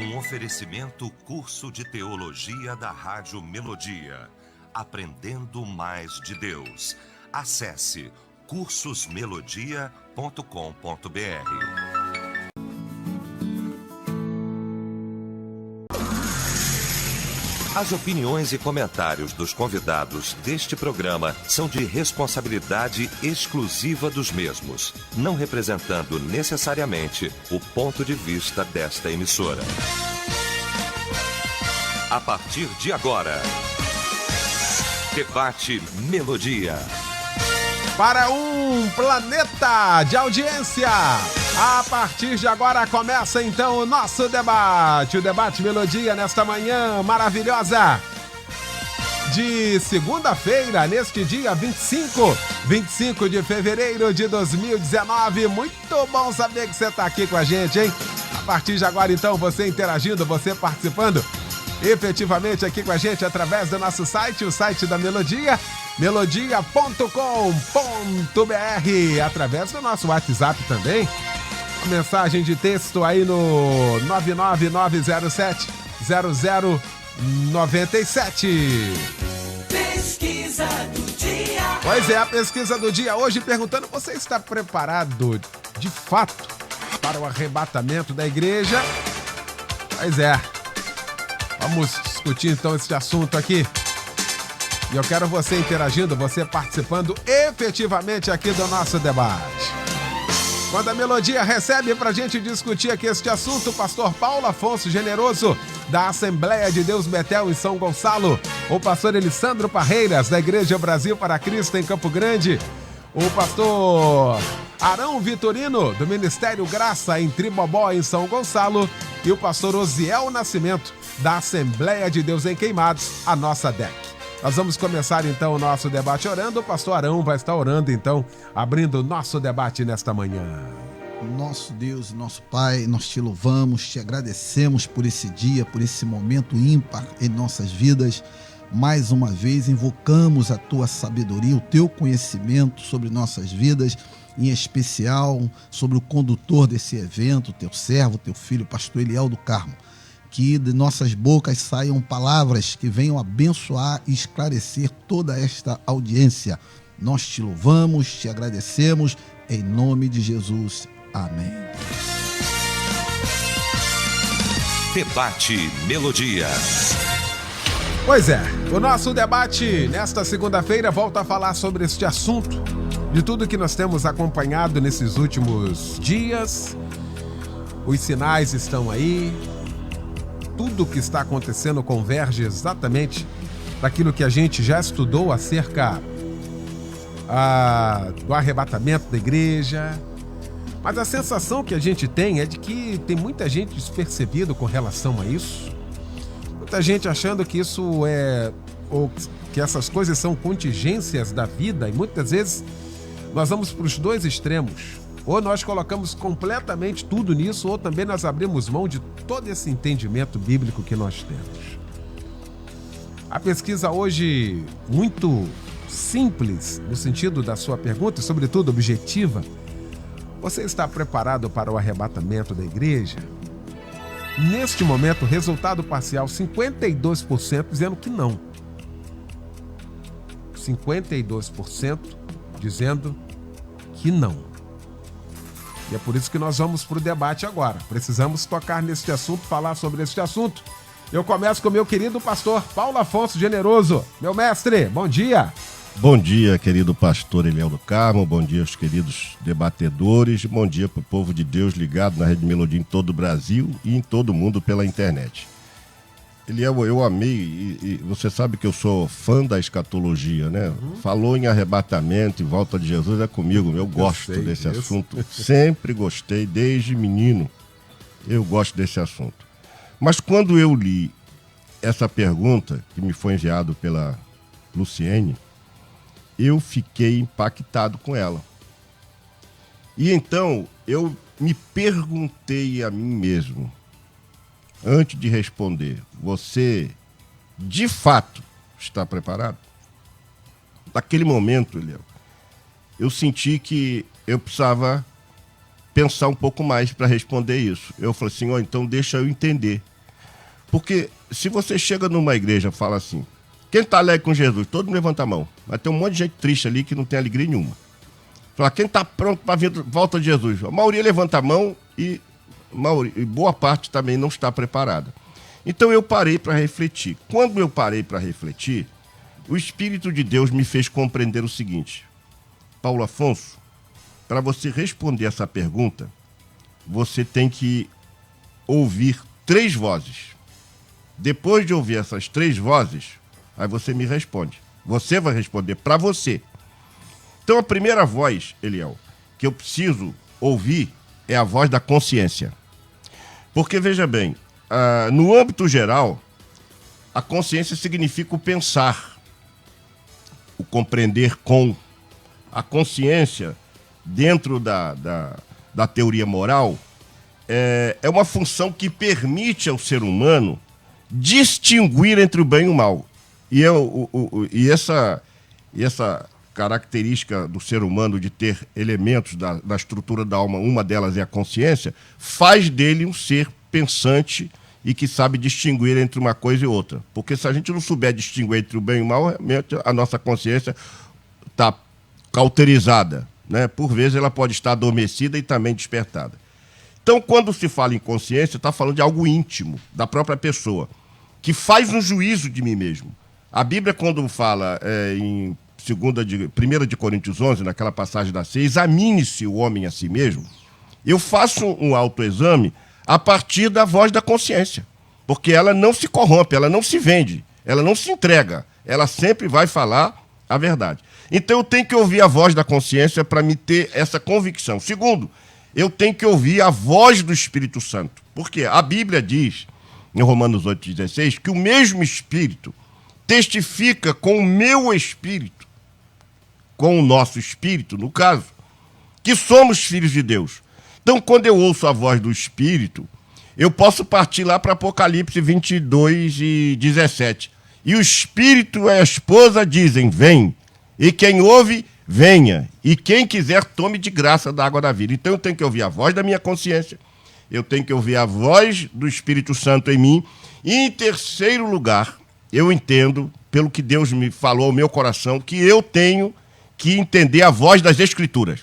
Um oferecimento curso de teologia da Rádio Melodia. Aprendendo mais de Deus. Acesse cursosmelodia.com.br. As opiniões e comentários dos convidados deste programa são de responsabilidade exclusiva dos mesmos, não representando necessariamente o ponto de vista desta emissora. A partir de agora, Debate Melodia. Para um planeta de audiência, a partir de agora começa então o nosso debate, o Debate Melodia nesta manhã maravilhosa de segunda-feira, neste dia 25 de fevereiro de 2019. Muito bom saber que você está aqui com a gente, hein? A partir de agora então, você interagindo, você participando efetivamente aqui com a gente através do nosso site, o site da Melodia, melodia.com.br, através do nosso WhatsApp também. Uma mensagem de texto aí no 99907-0097. Pesquisa do dia. Pois é, a pesquisa do dia hoje perguntando: você está preparado de fato para o arrebatamento da igreja? Pois é. Vamos discutir então esse assunto aqui. E eu quero você interagindo, você participando efetivamente aqui do nosso debate. Quando a Melodia recebe pra gente discutir aqui este assunto, o pastor Paulo Afonso Generoso, da Assembleia de Deus Betel em São Gonçalo, o pastor Elisandro Parreiras, da Igreja Brasil para Cristo em Campo Grande, o pastor Arão Vitorino, do Ministério Graça em Tribobó em São Gonçalo, e o pastor Osiel Nascimento, da Assembleia de Deus em Queimados, a nossa DEC. Nós vamos começar então o nosso debate orando. O pastor Arão vai estar orando então, abrindo o nosso debate nesta manhã. Nosso Deus, nosso Pai, nós te louvamos, te agradecemos por esse dia, por esse momento ímpar em nossas vidas. Mais uma vez invocamos a tua sabedoria, o teu conhecimento sobre nossas vidas, em especial sobre o condutor desse evento, teu servo, teu filho, pastor Eliel do Carmo. Que de nossas bocas saiam palavras que venham abençoar e esclarecer toda esta audiência. Nós te louvamos, te agradecemos, em nome de Jesus. Amém. Debate Melodia. Pois é, o nosso debate nesta segunda-feira volta a falar sobre este assunto, de tudo que nós temos acompanhado nesses últimos dias. Os sinais estão aí. Tudo o que está acontecendo converge exatamente daquilo que a gente já estudou acerca do arrebatamento da igreja. Mas a sensação que a gente tem é de que tem muita gente despercebida com relação a isso. Muita gente achando que isso ou que essas coisas são contingências da vida, e muitas vezes nós vamos para os dois extremos. Ou nós colocamos completamente tudo nisso, ou também nós abrimos mão de todo esse entendimento bíblico que nós temos. A pesquisa hoje, muito simples no sentido da sua pergunta e, sobretudo, objetiva. Você está preparado para o arrebatamento da igreja? Neste momento, resultado parcial, 52% dizendo que não. 52% dizendo que não. E é por isso que nós vamos para o debate agora. Precisamos tocar neste assunto, falar sobre este assunto. Eu começo com o meu querido pastor Paulo Afonso Generoso. Meu mestre, bom dia. Bom dia, querido pastor Eliel do Carmo. Bom dia aos queridos debatedores. Bom dia para o povo de Deus ligado na Rede Melodia em todo o Brasil e em todo o mundo pela internet. Eliel, eu amei, e você sabe que eu sou fã da escatologia, né? Falou em arrebatamento e volta de Jesus, é comigo, eu gosto desse assunto. Sempre gostei, desde menino, eu gosto desse assunto. Mas quando eu li essa pergunta, que me foi enviada pela Luciene, eu fiquei impactado com ela. E então, eu me perguntei a mim mesmo, antes de responder, você de fato está preparado? Naquele momento, Eliel, eu senti que eu precisava pensar um pouco mais para responder isso. Eu falei assim, então deixa eu entender Porque se você chega numa igreja e fala assim, quem está alegre com Jesus? Todo mundo levanta a mão. Vai ter um monte de gente triste ali que não tem alegria nenhuma. Fala, quem está pronto para vir volta de Jesus? A maioria levanta a mão e boa parte também não está preparada. Então eu parei para refletir. Quando eu parei para refletir, o Espírito de Deus me fez compreender o seguinte. Paulo Afonso, para você responder essa pergunta, você tem que ouvir 3 vozes. Depois de ouvir essas 3 vozes, aí você me responde. Você vai responder para você. Então a primeira voz, Eliel, que eu preciso ouvir é a voz da consciência. Porque, veja bem, no âmbito geral, a consciência significa o pensar, o compreender com. A consciência, dentro da teoria moral, é uma função que permite ao ser humano distinguir entre o bem e o mal. E essa característica do ser humano de ter elementos da estrutura da alma, uma delas é a consciência, faz dele um ser pensante e que sabe distinguir entre uma coisa e outra. Porque se a gente não souber distinguir entre o bem e o mal, realmente a nossa consciência está cauterizada, né? Por vezes ela pode estar adormecida e também despertada. Então, quando se fala em consciência, está falando de algo íntimo, da própria pessoa, que faz um juízo de mim mesmo. A Bíblia, quando fala em 1 de Coríntios 11, naquela passagem da ceia, examine-se o homem a si mesmo, eu faço um autoexame a partir da voz da consciência, porque ela não se corrompe, ela não se vende, ela não se entrega, ela sempre vai falar a verdade. Então eu tenho que ouvir a voz da consciência para me ter essa convicção. Segundo, eu tenho que ouvir a voz do Espírito Santo, porque a Bíblia diz, em Romanos 8,16, que o mesmo Espírito testifica com o meu Espírito, com o nosso Espírito, no caso, que somos filhos de Deus. Então, quando eu ouço a voz do Espírito, eu posso partir lá para Apocalipse 22:17. E o Espírito e a esposa dizem, vem. E quem ouve, venha. E quem quiser, tome de graça da água da vida. Então, eu tenho que ouvir a voz da minha consciência. Eu tenho que ouvir a voz do Espírito Santo em mim. E, em terceiro lugar, eu entendo, pelo que Deus me falou ao meu coração, que eu tenho que entender a voz das Escrituras.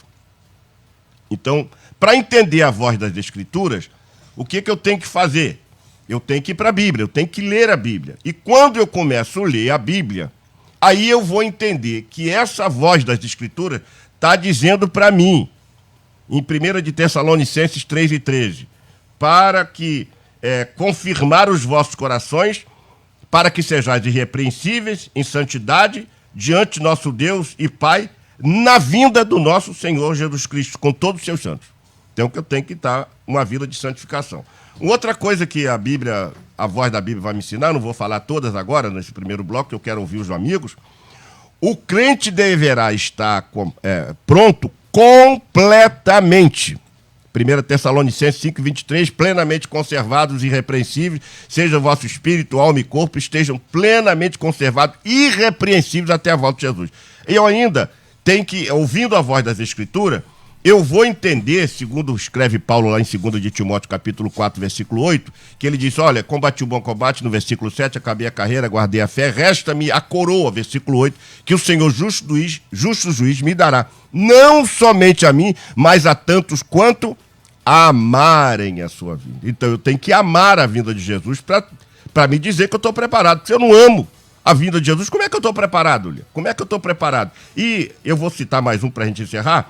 Então, para entender a voz das Escrituras, o que eu tenho que fazer? Eu tenho que ir para a Bíblia, eu tenho que ler a Bíblia. E quando eu começo a ler a Bíblia, aí eu vou entender que essa voz das Escrituras está dizendo para mim, em 1 de Tessalonicenses 3:13, para que confirmar os vossos corações, para que sejais irrepreensíveis em santidade diante de nosso Deus e Pai, na vinda do nosso Senhor Jesus Cristo, com todos os seus santos. Então eu tenho que estar uma vida de santificação. Outra coisa que a voz da Bíblia vai me ensinar, não vou falar todas agora, nesse primeiro bloco, que eu quero ouvir os amigos, o crente deverá estar pronto completamente. 1 Tessalonicenses 5:23, plenamente conservados e irrepreensíveis, seja o vosso espírito, alma e corpo, estejam plenamente conservados e irrepreensíveis até a volta de Jesus. E eu ainda tenho que, ouvindo a voz das Escrituras, eu vou entender, segundo escreve Paulo lá em 2 de Timóteo, capítulo 4, versículo 8, que ele diz, olha, combati o bom combate, no versículo 7, acabei a carreira, guardei a fé, resta-me a coroa, versículo 8, que o Senhor justo juiz me dará, não somente a mim, mas a tantos quanto amarem a sua vinda. Então eu tenho que amar a vinda de Jesus para me dizer que eu estou preparado. Se eu não amo a vinda de Jesus, como é que eu estou preparado, Lia? Como é que eu estou preparado? E eu vou citar mais um para a gente encerrar.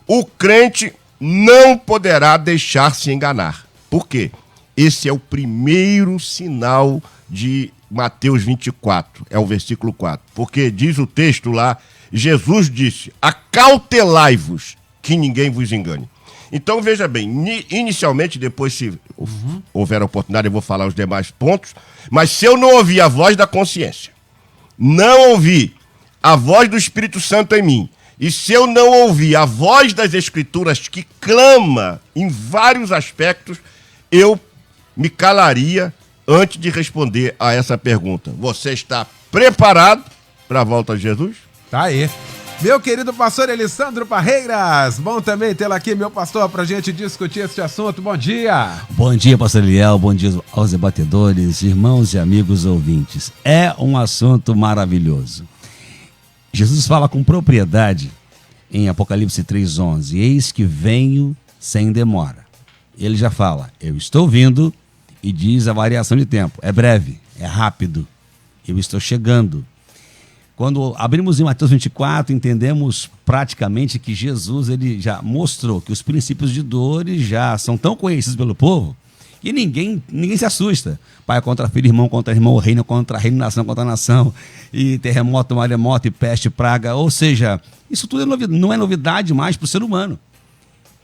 O crente não poderá deixar se enganar. Por quê? Esse é o primeiro sinal de Mateus 24, é o versículo 4. Porque diz o texto lá, Jesus disse, acautelai-vos que ninguém vos engane. Então, veja bem, inicialmente, depois, se houver oportunidade, eu vou falar os demais pontos, mas se eu não ouvir a voz da consciência, não ouvir a voz do Espírito Santo em mim, e se eu não ouvir a voz das Escrituras que clama em vários aspectos, eu me calaria antes de responder a essa pergunta. Você está preparado para a volta de Jesus? Tá aí. Meu querido pastor Elisandro Parreiras, bom também tê-lo aqui, meu pastor, pra gente discutir este assunto. Bom dia. Bom dia, pastor Eliel, bom dia aos debatedores, irmãos e amigos ouvintes. É um assunto maravilhoso. Jesus fala com propriedade em Apocalipse 3,11, eis que venho sem demora. Ele já fala, eu estou vindo, e diz a variação de tempo, é breve, é rápido, eu estou chegando. Quando abrimos em Mateus 24, entendemos praticamente que Jesus ele já mostrou que os princípios de dores já são tão conhecidos pelo povo que ninguém se assusta. Pai contra filho, irmão contra irmão, reino contra reino, nação contra nação, e terremoto, maremoto, e peste, praga. Ou seja, isso tudo não é novidade mais para o ser humano.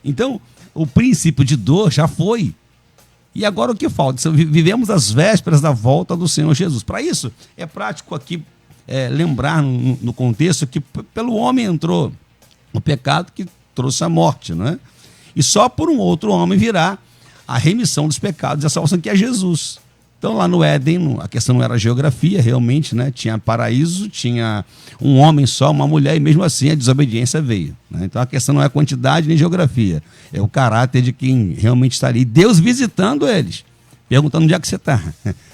Então, o princípio de dor já foi. E agora o que falta? Vivemos as vésperas da volta do Senhor Jesus. Para isso, é prático aqui lembrar no contexto que pelo homem entrou o pecado que trouxe a morte, não é? E só por um outro homem virá a remissão dos pecados e a salvação, que é Jesus. Então lá no Éden, a questão não era geografia realmente, né? Tinha paraíso, tinha um homem só, uma mulher, e mesmo assim a desobediência veio, né? Então a questão não é quantidade nem geografia, é o caráter de quem realmente está ali. Deus visitando eles, perguntando onde é que você está,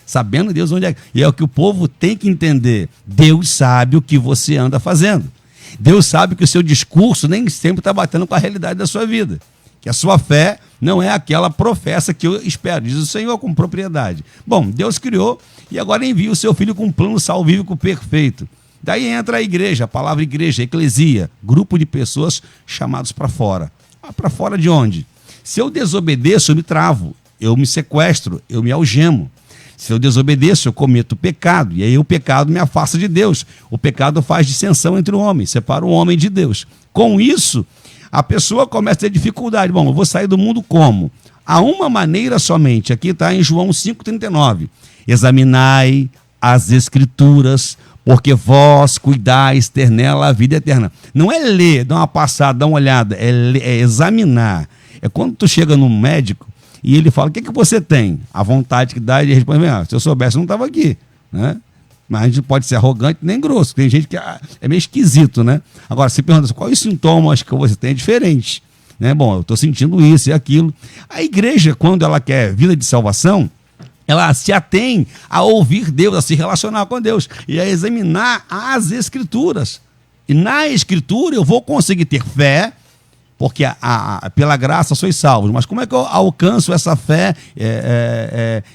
sabendo Deus onde é. E é o que o povo tem que entender. Deus sabe o que você anda fazendo. Deus sabe que o seu discurso nem sempre está batendo com a realidade da sua vida. Que a sua fé não é aquela professa que eu espero, diz o Senhor com propriedade. Bom, Deus criou e agora envia o seu Filho com um plano salvífico perfeito. Daí entra a igreja, a palavra igreja, eclesia, grupo de pessoas chamados para fora. Para fora de onde? Se eu desobedeço, eu me travo, eu me sequestro, eu me algemo. Se eu desobedeço, eu cometo pecado, e aí o pecado me afasta de Deus. O pecado faz dissensão entre o homem, separa o homem de Deus. Com isso, a pessoa começa a ter dificuldade. Bom, eu vou sair do mundo como? Há uma maneira somente, aqui está em João 5,39. Examinai as Escrituras, porque vós cuidais ter nela a vida eterna. Não é ler, dar uma passada, dar uma olhada, é examinar. É quando tu chega num médico e ele fala, o que você tem? A vontade que dá, ele responde, se eu soubesse, eu não estava aqui, né? Mas a gente pode ser arrogante nem grosso. Tem gente que é meio esquisito, né? Agora, se pergunta quais os sintomas que você tem, é diferente, né? Bom, eu estou sentindo isso e aquilo. A igreja, quando ela quer vida de salvação, ela se atém a ouvir Deus, a se relacionar com Deus e a examinar as Escrituras. E na Escritura eu vou conseguir ter fé, porque pela graça sois salvos. Mas como é que eu alcanço essa fé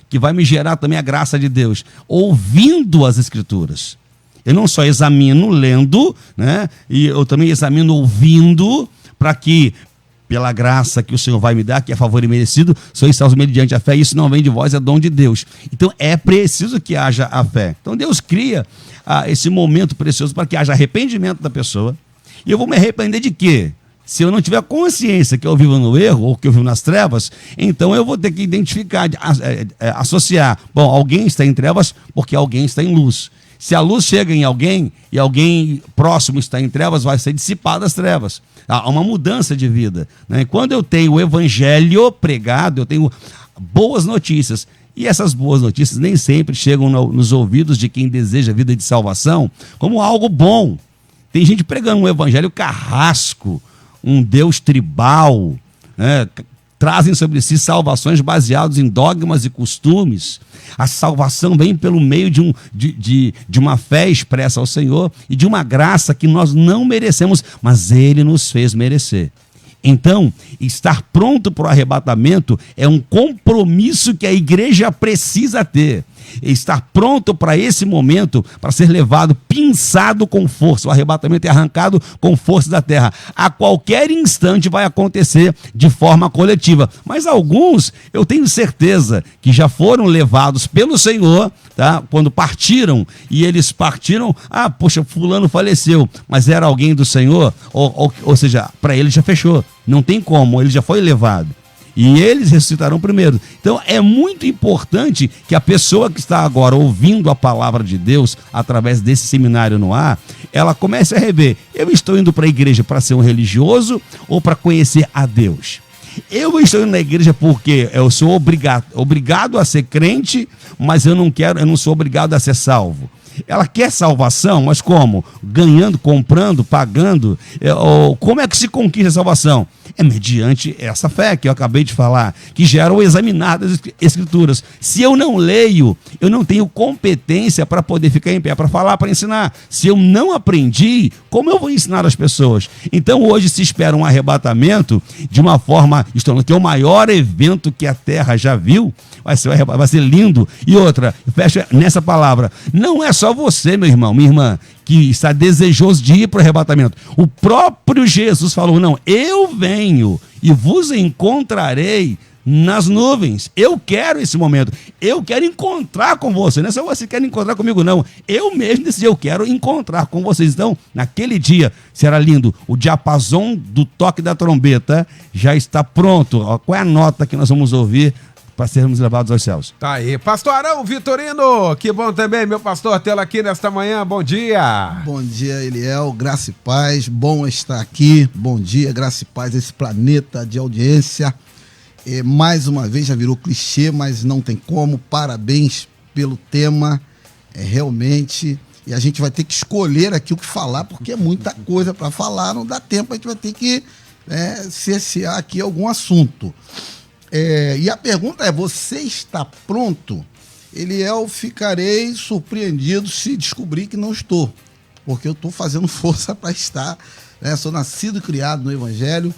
que vai me gerar também a graça de Deus? Ouvindo as Escrituras. Eu não só examino lendo, né? E eu também examino ouvindo, para que, pela graça que o Senhor vai me dar, que é favor e merecido, sois salvos mediante a fé. Isso não vem de vós, é dom de Deus. Então é preciso que haja a fé. Então Deus cria esse momento precioso para que haja arrependimento da pessoa. E eu vou me arrepender de quê? Se eu não tiver consciência que eu vivo no erro ou que eu vivo nas trevas, então eu vou ter que identificar, associar. Bom, alguém está em trevas porque alguém está em luz. Se a luz chega em alguém e alguém próximo está em trevas, vai ser dissipada as trevas. Há uma mudança de vida, né? Quando eu tenho o evangelho pregado, eu tenho boas notícias. E essas boas notícias nem sempre chegam nos ouvidos de quem deseja vida de salvação como algo bom. Tem gente pregando um evangelho carrasco, um Deus tribal, né? Trazem sobre si salvações baseadas em dogmas e costumes. A salvação vem pelo meio de uma fé expressa ao Senhor e de uma graça que nós não merecemos, mas Ele nos fez merecer. Então, estar pronto para o arrebatamento é um compromisso que a igreja precisa ter. Estar pronto para esse momento, para ser levado, pinçado com força. O arrebatamento é arrancado com força da terra. A qualquer instante vai acontecer de forma coletiva. Mas alguns, eu tenho certeza, que já foram levados pelo Senhor, tá? Quando partiram, e eles partiram, poxa, fulano faleceu, mas era alguém do Senhor, ou seja, para ele já fechou. Não tem como, ele já foi levado. E eles ressuscitarão primeiro. Então é muito importante que a pessoa que está agora ouvindo a palavra de Deus através desse seminário no ar, ela comece a rever. Eu estou indo para a igreja para ser um religioso ou para conhecer a Deus? Eu estou indo na igreja porque eu sou obrigado a ser crente, mas eu não sou obrigado a ser salvo. ela quer salvação, mas como? Ganhando, comprando, pagando? Como é que se conquista a salvação? É mediante essa fé que eu acabei de falar, que gera o examinar das Escrituras. Se eu não leio, eu não tenho competência para poder ficar em pé, para falar, para ensinar. Se eu não aprendi, como eu vou ensinar as pessoas? Então hoje se espera um arrebatamento de uma forma, que é o maior evento que a Terra já viu. Vai ser lindo. E outra, fecha nessa palavra, não é só você, meu irmão, minha irmã, que está desejoso de ir para o arrebatamento. O próprio Jesus falou, não, eu venho e vos encontrarei nas nuvens. Eu quero esse momento. Eu quero encontrar com você. Não é só você que quer encontrar comigo, não. Eu mesmo decidi, eu quero encontrar com vocês. Então, naquele dia, será lindo. O diapasão do toque da trombeta já está pronto. Qual é a nota que nós vamos ouvir para sermos levados aos céus? Tá aí. Pastor Arão Vitorino, que bom também, meu pastor, tê-lo aqui nesta manhã. Bom dia. Bom dia, Eliel. Graça e paz. Bom estar aqui. Bom dia, graça e paz. Esse planeta de audiência. Mais uma vez, já virou clichê, mas não tem como. Parabéns pelo tema. Realmente. E a gente vai ter que escolher aqui o que falar, porque é muita coisa para falar. Não dá tempo, a gente vai ter que cercear aqui algum assunto. E a pergunta é, você está pronto? Eliel, ficarei surpreendido se descobrir que não estou, porque eu estou fazendo força para estar, sou nascido e criado no Evangelho,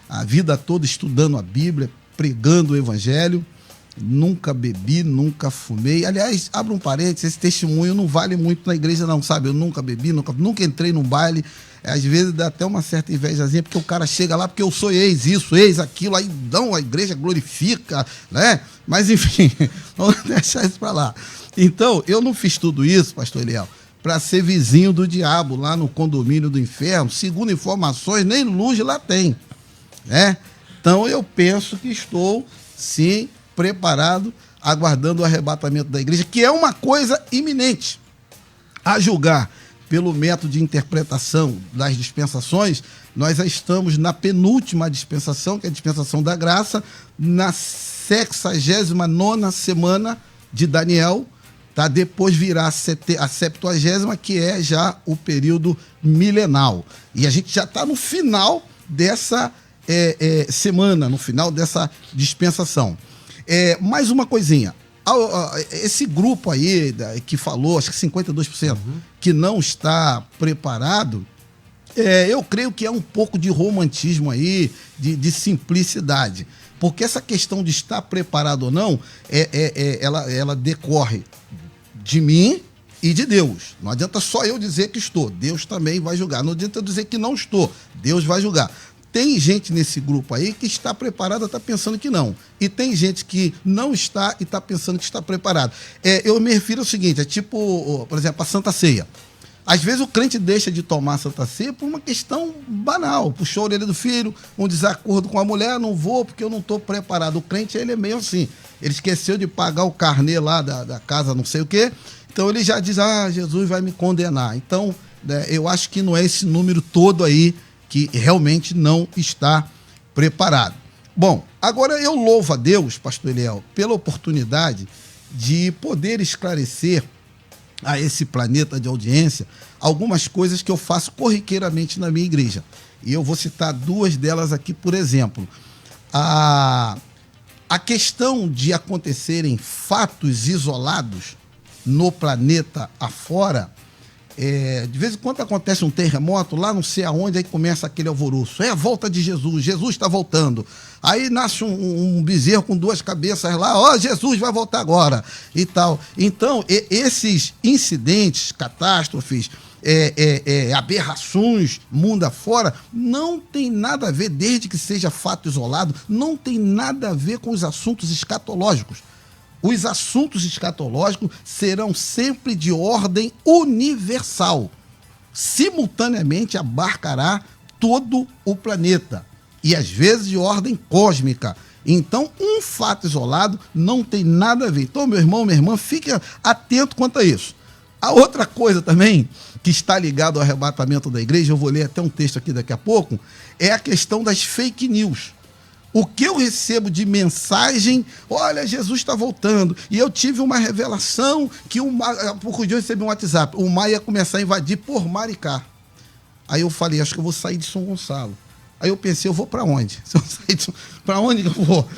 a vida toda estudando a Bíblia, pregando o Evangelho, nunca bebi, nunca fumei. Aliás, abra um parênteses, esse testemunho não vale muito na igreja não, sabe? Eu nunca bebi, nunca entrei num baile. Às vezes dá até uma certa invejazinha, porque o cara chega lá, porque eu sou ex isso, ex aquilo, aí não, a igreja glorifica, né? Mas enfim, vamos deixar isso pra lá. Então, eu não fiz tudo isso, pastor Eliel, para ser vizinho do diabo lá no condomínio do inferno. Segundo informações, nem luz lá tem, né? Então, eu penso que estou, sim, preparado, aguardando o arrebatamento da igreja, que é uma coisa iminente. A julgar pelo método de interpretação das dispensações, nós já estamos na penúltima dispensação, que é a dispensação da graça, na 69ª semana de Daniel, tá? Depois virá a 70ª, que é já o período milenal. E a gente já está no final dessa semana, no final dessa dispensação. Mais uma coisinha. Esse grupo aí que falou, acho que 52%, que não está preparado, eu creio que é um pouco de romantismo aí, de simplicidade. Porque essa questão de estar preparado ou não, ela decorre de mim e de Deus. Não adianta só eu dizer que estou, Deus também vai julgar. Não adianta eu dizer que não estou, Deus vai julgar. Tem gente nesse grupo aí que está preparada, está pensando que não. E tem gente que não está e está pensando que está preparado. Eu me refiro ao seguinte, tipo, por exemplo, a Santa Ceia. Às vezes o crente deixa de tomar a Santa Ceia por uma questão banal. Puxou a orelha do filho, um desacordo com a mulher, não vou porque eu não estou preparado. O crente, ele é meio assim. Ele esqueceu de pagar o carnê lá da casa não sei o quê. Então ele já diz, Jesus vai me condenar. Então, eu acho que não é esse número todo aí que realmente não está preparado. Bom, agora eu louvo a Deus, pastor Eliel, pela oportunidade de poder esclarecer a esse planeta de audiência algumas coisas que eu faço corriqueiramente na minha igreja. E eu vou citar duas delas aqui, por exemplo. A questão de acontecerem fatos isolados no planeta afora. De vez em quando acontece um terremoto, lá não sei aonde, aí começa aquele alvoroço. É a volta de Jesus, Jesus está voltando. Aí nasce um bezerro com duas cabeças lá, Jesus vai voltar agora e tal. Então, esses incidentes, catástrofes, aberrações, mundo afora, não tem nada a ver, desde que seja fato isolado, não tem nada a ver com os assuntos escatológicos. Os assuntos escatológicos serão sempre de ordem universal. Simultaneamente abarcará todo o planeta. E às vezes de ordem cósmica. Então, um fato isolado não tem nada a ver. Então, meu irmão, minha irmã, fique atento quanto a isso. A outra coisa também, que está ligado ao arrebatamento da igreja, eu vou ler até um texto aqui daqui a pouco, é a questão das fake news. O que eu recebo de mensagem, olha, Jesus está voltando. E eu tive uma revelação que por dia eu recebi um WhatsApp. O mar ia começar a invadir por Maricá. Aí eu falei, acho que eu vou sair de São Gonçalo. Aí eu pensei, eu vou para onde? Para onde que eu vou?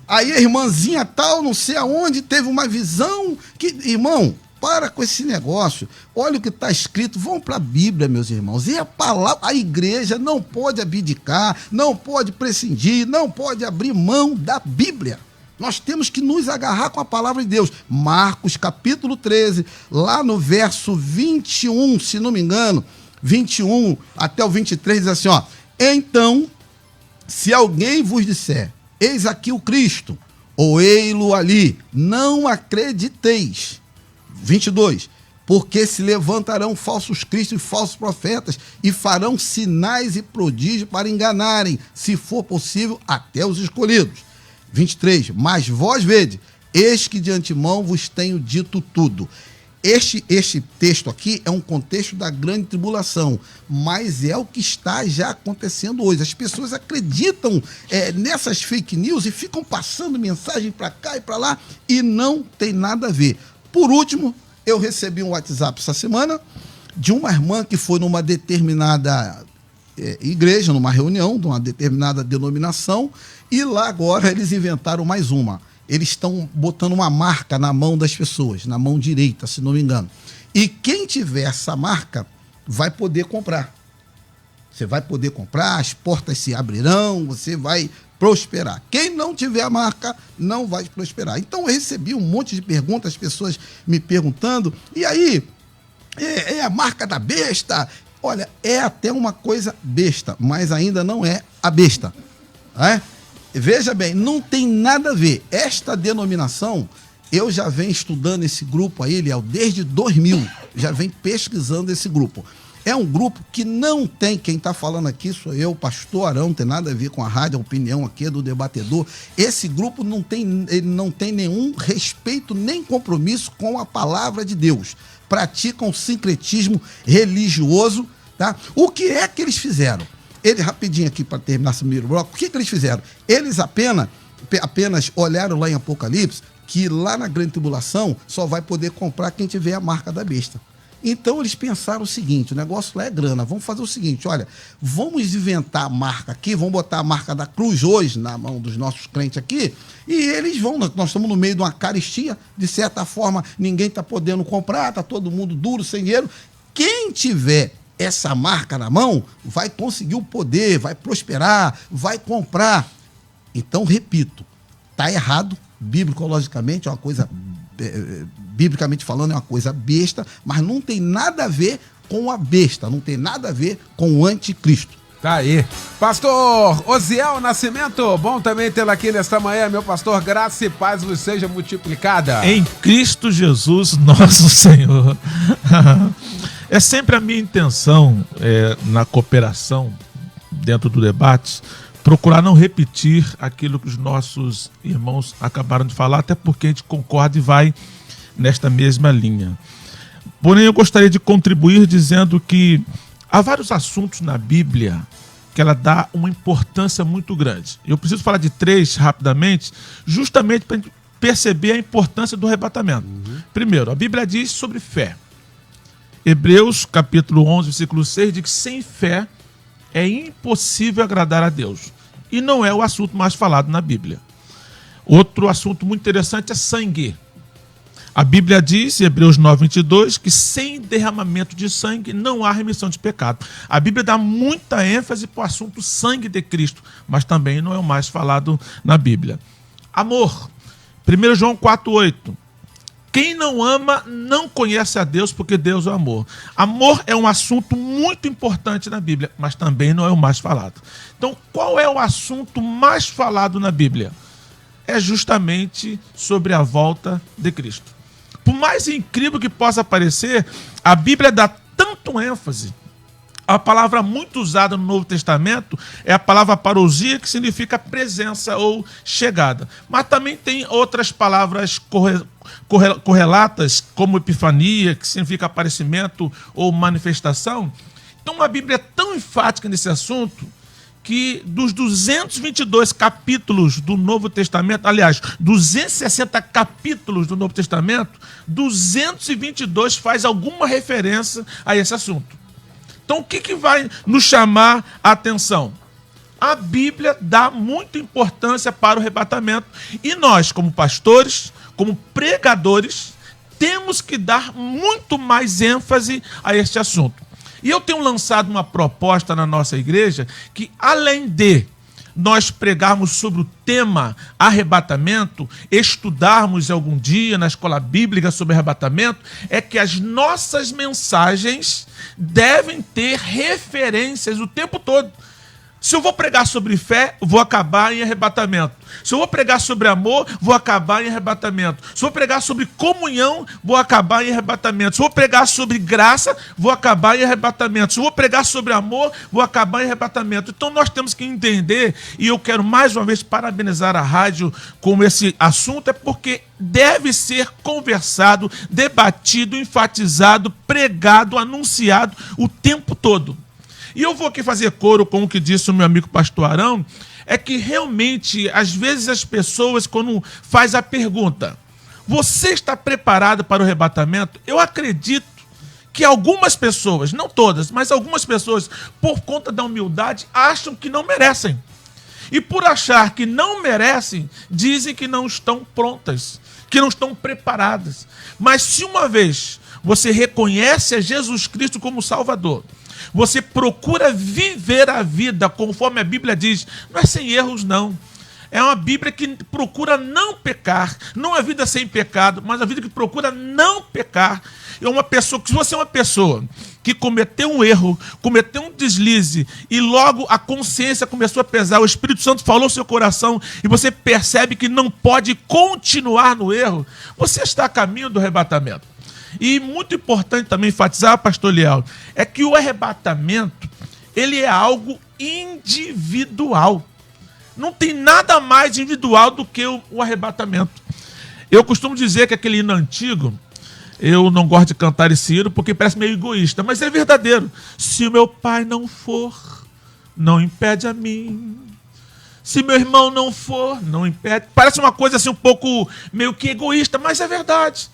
Aí a irmãzinha tal, não sei aonde, teve uma visão que, irmão, para com esse negócio. Olha o que está escrito. Vão para a Bíblia, meus irmãos. E a igreja não pode abdicar, não pode prescindir, não pode abrir mão da Bíblia. Nós temos que nos agarrar com a palavra de Deus. Marcos, capítulo 13, lá no verso 21, se não me engano, 21 até o 23, diz assim, ó. Então, se alguém vos disser, eis aqui o Cristo, ou ei-lo ali, não acrediteis. 22, porque se levantarão falsos cristos e falsos profetas e farão sinais e prodígios para enganarem, se for possível, até os escolhidos. 23, mas vós vede, eis que de antemão vos tenho dito tudo. Este texto aqui é um contexto da grande tribulação, mas é o que está já acontecendo hoje. As pessoas acreditam nessas fake news e ficam passando mensagem para cá e para lá e não tem nada a ver. Por último, eu recebi um WhatsApp essa semana de uma irmã que foi numa determinada igreja, numa reunião de uma determinada denominação, e lá agora eles inventaram mais uma. Eles estão botando uma marca na mão das pessoas, na mão direita, se não me engano. E quem tiver essa marca vai poder comprar. Você vai poder comprar, as portas se abrirão, você vai prosperar. Quem não tiver a marca não vai prosperar. Então eu recebi um monte de perguntas, as pessoas me perguntando, e aí, é a marca da besta? Olha, é até uma coisa besta, mas ainda não é a besta. Veja bem, não tem nada a ver. Esta denominação, eu já venho estudando esse grupo aí, Eliel, desde 2000, já venho pesquisando esse grupo. É um grupo que não tem, quem está falando aqui sou eu, pastor Arão, não tem nada a ver com a rádio, a opinião aqui é do debatedor. Esse grupo ele não tem nenhum respeito nem compromisso com a palavra de Deus. Praticam sincretismo religioso, tá? O que é que eles fizeram? Rapidinho aqui para terminar esse primeiro bloco, o que eles fizeram? Eles apenas olharam lá em Apocalipse que lá na grande tribulação só vai poder comprar quem tiver a marca da besta. Então eles pensaram o seguinte, o negócio lá é grana, vamos fazer o seguinte, olha, vamos inventar a marca aqui, vamos botar a marca da cruz hoje na mão dos nossos crentes aqui, e eles vão, nós estamos no meio de uma carestia, de certa forma ninguém está podendo comprar, está todo mundo duro, sem dinheiro. Quem tiver essa marca na mão vai conseguir o poder, vai prosperar, vai comprar. Então, repito, está errado, biblicologicamente, é uma coisa... biblicamente falando, é uma coisa besta, mas não tem nada a ver com a besta, não tem nada a ver com o anticristo. Tá aí. Pastor Osiel Nascimento, bom também tê-lo aqui nesta manhã, meu pastor, graça e paz vos seja multiplicada. Em Cristo Jesus, nosso Senhor. É sempre a minha intenção, na cooperação, dentro do debate, procurar não repetir aquilo que os nossos irmãos acabaram de falar, até porque a gente concorda e vai nesta mesma linha. Porém, eu gostaria de contribuir dizendo que há vários assuntos na Bíblia que ela dá uma importância muito grande. Eu preciso falar de 3 rapidamente, justamente para a gente perceber a importância do arrebatamento. Primeiro, a Bíblia diz sobre fé. Hebreus, capítulo 11, versículo 6, diz que sem fé é impossível agradar a Deus. E não é o assunto mais falado na Bíblia. Outro assunto muito interessante é sangue. A Bíblia diz, em Hebreus 9, 22, que sem derramamento de sangue não há remissão de pecado. A Bíblia dá muita ênfase para o assunto sangue de Cristo, mas também não é o mais falado na Bíblia. Amor. 1 João 4, 8. Quem não ama não conhece a Deus, porque Deus é amor. Amor é um assunto muito importante na Bíblia, mas também não é o mais falado. Então, qual é o assunto mais falado na Bíblia? É justamente sobre a volta de Cristo. Por mais incrível que possa parecer, a Bíblia dá tanto ênfase. A palavra muito usada no Novo Testamento é a palavra parousia, que significa presença ou chegada. Mas também tem outras palavras correlatas, como epifania, que significa aparecimento ou manifestação. Então a Bíblia é tão enfática nesse assunto que dos 222 capítulos do Novo Testamento, aliás, 260 capítulos do Novo Testamento, 222 faz alguma referência a esse assunto. Então, o que vai nos chamar a atenção? A Bíblia dá muita importância para o arrebatamento e nós, como pastores, como pregadores, temos que dar muito mais ênfase a este assunto. E eu tenho lançado uma proposta na nossa igreja que, além de nós pregarmos sobre o tema arrebatamento, estudarmos algum dia na escola bíblica sobre arrebatamento, é que as nossas mensagens devem ter referências o tempo todo. Se eu vou pregar sobre fé, vou acabar em arrebatamento. Se eu vou pregar sobre amor, vou acabar em arrebatamento. Se eu vou pregar sobre comunhão, vou acabar em arrebatamento. Se eu vou pregar sobre graça, vou acabar em arrebatamento. Se eu vou pregar sobre amor, vou acabar em arrebatamento. Então nós temos que entender, e eu quero mais uma vez parabenizar a rádio com esse assunto, é porque deve ser conversado, debatido, enfatizado, pregado, anunciado o tempo todo. E eu vou aqui fazer coro com o que disse o meu amigo pastor Arão, é que realmente, às vezes as pessoas, quando faz a pergunta, você está preparado para o arrebatamento? Eu acredito que algumas pessoas, não todas, mas algumas pessoas, por conta da humildade, acham que não merecem. E por achar que não merecem, dizem que não estão prontas, que não estão preparadas. Mas se uma vez você reconhece a Jesus Cristo como Salvador, você procura viver a vida conforme a Bíblia diz, não é sem erros não, é uma Bíblia que procura não pecar, não é vida sem pecado, mas a vida que procura não pecar. É uma pessoa, se você é uma pessoa que cometeu um erro, cometeu um deslize e logo a consciência começou a pesar, o Espírito Santo falou no seu coração e você percebe que não pode continuar no erro, você está a caminho do arrebatamento. E muito importante também enfatizar, pastor Leal, é que o arrebatamento, ele é algo individual. Não tem nada mais individual do que o arrebatamento. Eu costumo dizer que aquele hino antigo, eu não gosto de cantar esse hino porque parece meio egoísta, mas é verdadeiro. Se o meu pai não for, não impede a mim. Se meu irmão não for, não impede. Parece uma coisa assim um pouco meio que egoísta, mas é verdade.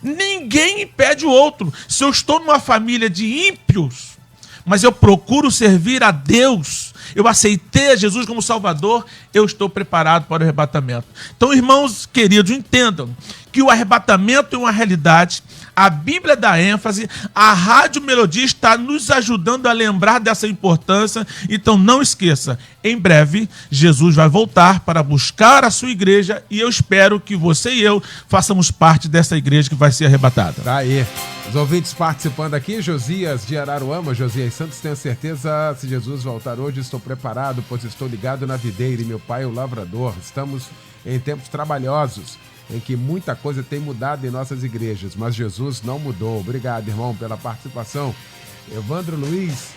Ninguém impede o outro. Se eu estou numa família de ímpios, mas eu procuro servir a Deus, eu aceitei a Jesus como Salvador, eu estou preparado para o arrebatamento. Então, irmãos queridos, entendam que o arrebatamento é uma realidade, a Bíblia dá ênfase, a Rádio Melodia está nos ajudando a lembrar dessa importância, então não esqueça, em breve Jesus vai voltar para buscar a sua igreja e eu espero que você e eu façamos parte dessa igreja que vai ser arrebatada. Tá aí. Os ouvintes participando aqui, Josias de Araruama, Josias Santos, tenho certeza, se Jesus voltar hoje, estou preparado, pois estou ligado na videira e meu pai é o lavrador. Estamos em tempos trabalhosos, em que muita coisa tem mudado em nossas igrejas, mas Jesus não mudou. Obrigado, irmão, pela participação. Evandro Luiz,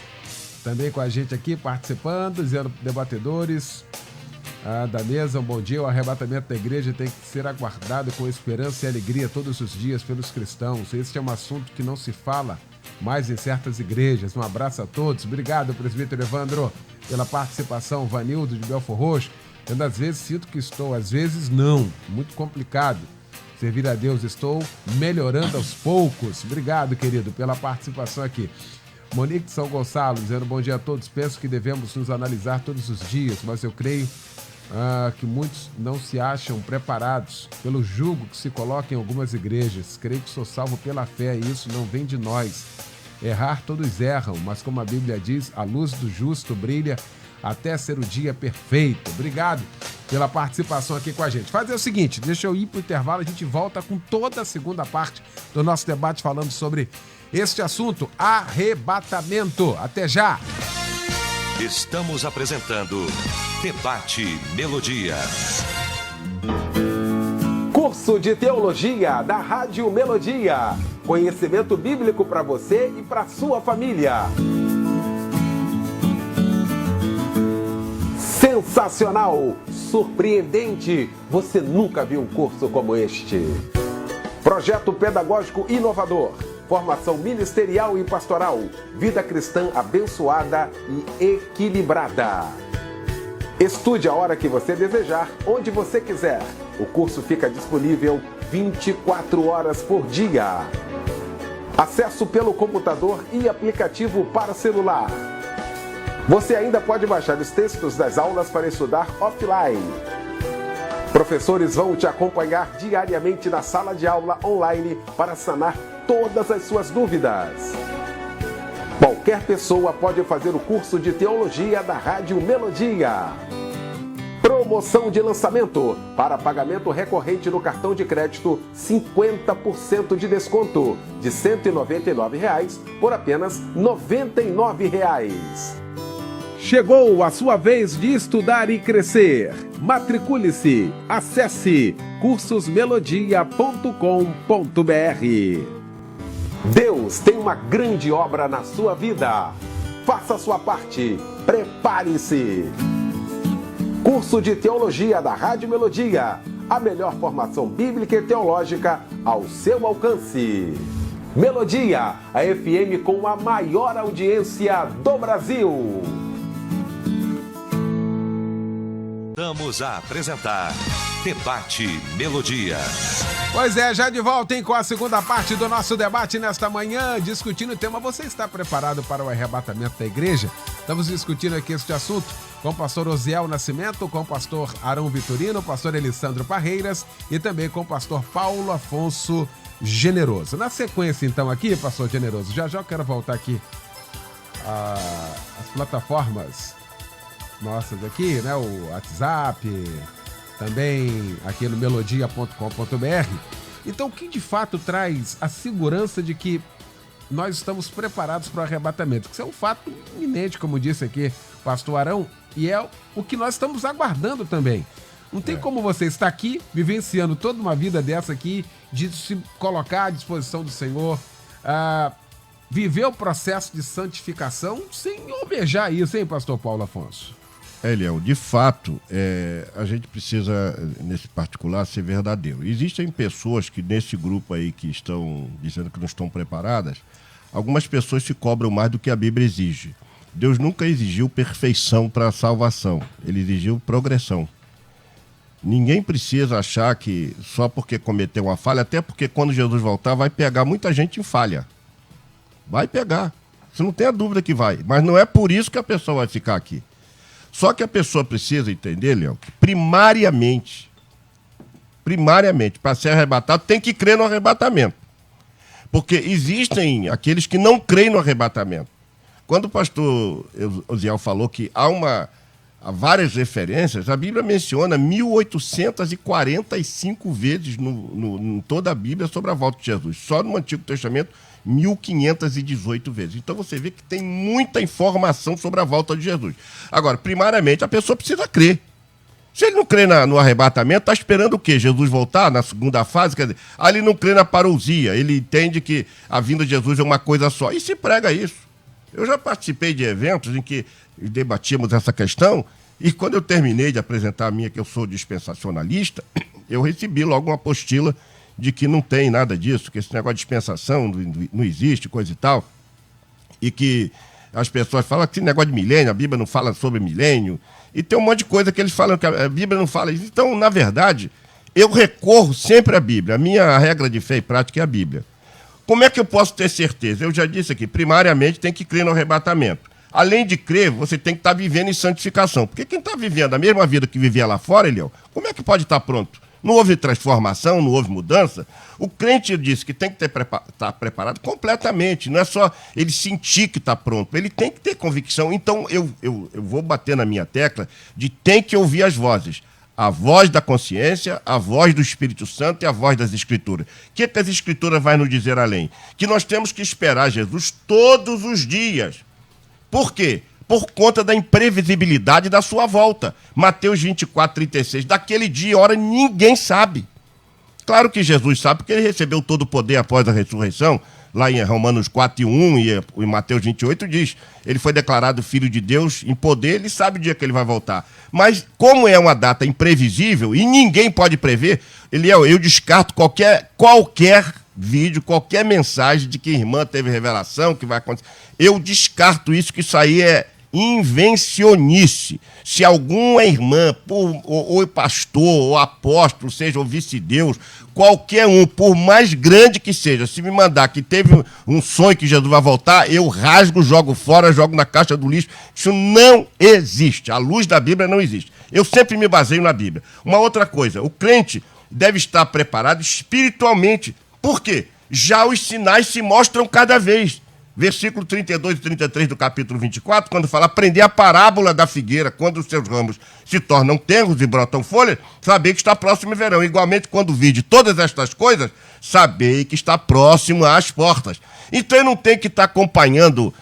também com a gente aqui, participando, dizendo debatedores da mesa, um bom dia. O arrebatamento da igreja tem que ser aguardado com esperança e alegria todos os dias pelos cristãos. Esse é um assunto que não se fala mais em certas igrejas. Um abraço a todos. Obrigado, presbítero Evandro, pela participação. Vanildo de Belfor Roxo. Eu, às vezes, sinto que estou, às vezes, não. Muito complicado. Servir a Deus, estou melhorando aos poucos. Obrigado, querido, pela participação aqui. Monique de São Gonçalo, dizendo bom dia a todos. Penso que devemos nos analisar todos os dias, mas eu creio que muitos não se acham preparados pelo jugo que se coloca em algumas igrejas. Creio que sou salvo pela fé e isso não vem de nós. Errar todos erram, mas como a Bíblia diz, a luz do justo brilha até ser o dia perfeito. Obrigado pela participação aqui com a gente. Fazer o seguinte, deixa eu ir para o intervalo, a gente volta com toda a segunda parte do nosso debate falando sobre este assunto, arrebatamento. Até já! Estamos apresentando Debate Melodia. Curso de Teologia da Rádio Melodia. Conhecimento bíblico para você e para sua família. Sensacional, surpreendente, você nunca viu um curso como este. Projeto pedagógico inovador, formação ministerial e pastoral, vida cristã abençoada e equilibrada. Estude a hora que você desejar, onde você quiser. O curso fica disponível 24 horas por dia. Acesso pelo computador e aplicativo para celular. Você ainda pode baixar os textos das aulas para estudar offline. Professores vão te acompanhar diariamente na sala de aula online para sanar todas as suas dúvidas. Qualquer pessoa pode fazer o curso de teologia da Rádio Melodia. Promoção de lançamento. Para pagamento recorrente no cartão de crédito, 50% de desconto. De R$ 199,00 por apenas R$ 99,00. Chegou a sua vez de estudar e crescer. Matricule-se. Acesse cursosmelodia.com.br. Deus tem uma grande obra na sua vida. Faça a sua parte. Prepare-se. Curso de Teologia da Rádio Melodia. A melhor formação bíblica e teológica ao seu alcance. Melodia, a FM com a maior audiência do Brasil. Vamos a apresentar Debate Melodia. Pois é, já de volta, hein, com a segunda parte do nosso debate nesta manhã, discutindo o tema. Você está preparado para o arrebatamento da igreja? Estamos discutindo aqui este assunto com o pastor Osiel Nascimento, com o pastor Arão Vitorino, o pastor Elisandro Parreiras e também com o pastor Paulo Afonso Generoso. Na sequência, então, aqui, pastor Generoso, já eu quero voltar aqui às plataformas nossas aqui, né? O WhatsApp, também aqui no melodia.com.br. Então, o que de fato traz a segurança de que nós estamos preparados para o arrebatamento? Isso é um fato iminente, como disse aqui o pastor Arão, e é o que nós estamos aguardando também. Não tem como você estar aqui, vivenciando toda uma vida dessa aqui, de se colocar à disposição do Senhor, viver o processo de santificação sem almejar isso, hein, pastor Paulo Afonso? Eliel, de fato, a gente precisa, nesse particular, ser verdadeiro. Existem pessoas que, nesse grupo aí, que estão dizendo que não estão preparadas, algumas pessoas se cobram mais do que a Bíblia exige. Deus nunca exigiu perfeição para a salvação, ele exigiu progressão. Ninguém precisa achar que só porque cometeu uma falha, até porque quando Jesus voltar vai pegar muita gente em falha. Vai pegar, você não tem a dúvida que vai, mas não é por isso que a pessoa vai ficar aqui. Só que a pessoa precisa entender, Léo, que primariamente, para ser arrebatado, tem que crer no arrebatamento. Porque existem aqueles que não creem no arrebatamento. Quando o pastor Osiel falou que há várias referências, a Bíblia menciona 1845 vezes em toda a Bíblia sobre a volta de Jesus. Só no Antigo Testamento, 1518 vezes. Então você vê que tem muita informação sobre a volta de Jesus. Agora, primariamente, a pessoa precisa crer. Se ele não crê no arrebatamento, está esperando o quê? Jesus voltar na segunda fase? Quer dizer, ele não crê na parousia, ele entende que a vinda de Jesus é uma coisa só. E se prega isso. Eu já participei de eventos em que debatíamos essa questão, e quando eu terminei de apresentar a minha, que eu sou dispensacionalista, eu recebi logo uma apostila de que não tem nada disso, que esse negócio de dispensação não existe, coisa e tal, e que as pessoas falam que esse negócio de milênio, a Bíblia não fala sobre milênio, e tem um monte de coisa que eles falam que a Bíblia não fala isso. Então, na verdade, eu recorro sempre à Bíblia. A minha regra de fé e prática é a Bíblia. Como é que eu posso ter certeza? Eu já disse aqui, primariamente tem que crer no arrebatamento. Além de crer, você tem que estar vivendo em santificação. Porque quem está vivendo a mesma vida que vivia lá fora, Eliel, como é que pode estar pronto? Não houve transformação, não houve mudança. O crente disse que tem que estar preparado completamente. Não é só ele sentir que está pronto. Ele tem que ter convicção. Então, eu vou bater na minha tecla de tem que ouvir as vozes. A voz da consciência, a voz do Espírito Santo e a voz das Escrituras. O que as Escrituras vai nos dizer além? Que nós temos que esperar Jesus todos os dias. Por quê? Por conta da imprevisibilidade da sua volta. Mateus 24:36. Daquele dia e hora ninguém sabe. Claro que Jesus sabe, porque ele recebeu todo o poder após a ressurreição. Lá em Romanos 4:1 e em Mateus 28 diz, ele foi declarado filho de Deus em poder, ele sabe o dia que ele vai voltar. Mas como é uma data imprevisível e ninguém pode prever, eu descarto qualquer vídeo, qualquer mensagem de que a irmã teve revelação, que vai acontecer. Eu descarto isso, que isso aí é invencionice. Se alguma irmã, ou pastor, ou apóstolo, seja ou vice-deus, qualquer um, por mais grande que seja, se me mandar que teve um sonho que Jesus vai voltar, eu rasgo, jogo fora, jogo na caixa do lixo. Isso não existe. A luz da Bíblia não existe. Eu sempre me baseio na Bíblia. Uma outra coisa, o crente deve estar preparado espiritualmente. Por quê? Já os sinais se mostram cada vez. Versículo 32 e 33 do capítulo 24, quando fala: aprender a parábola da figueira, quando os seus ramos se tornam tenros e brotam folhas, sabei que está próximo o verão. Igualmente, quando vide todas estas coisas, sabei que está próximo às portas. Então, eu não tenho que estar acompanhando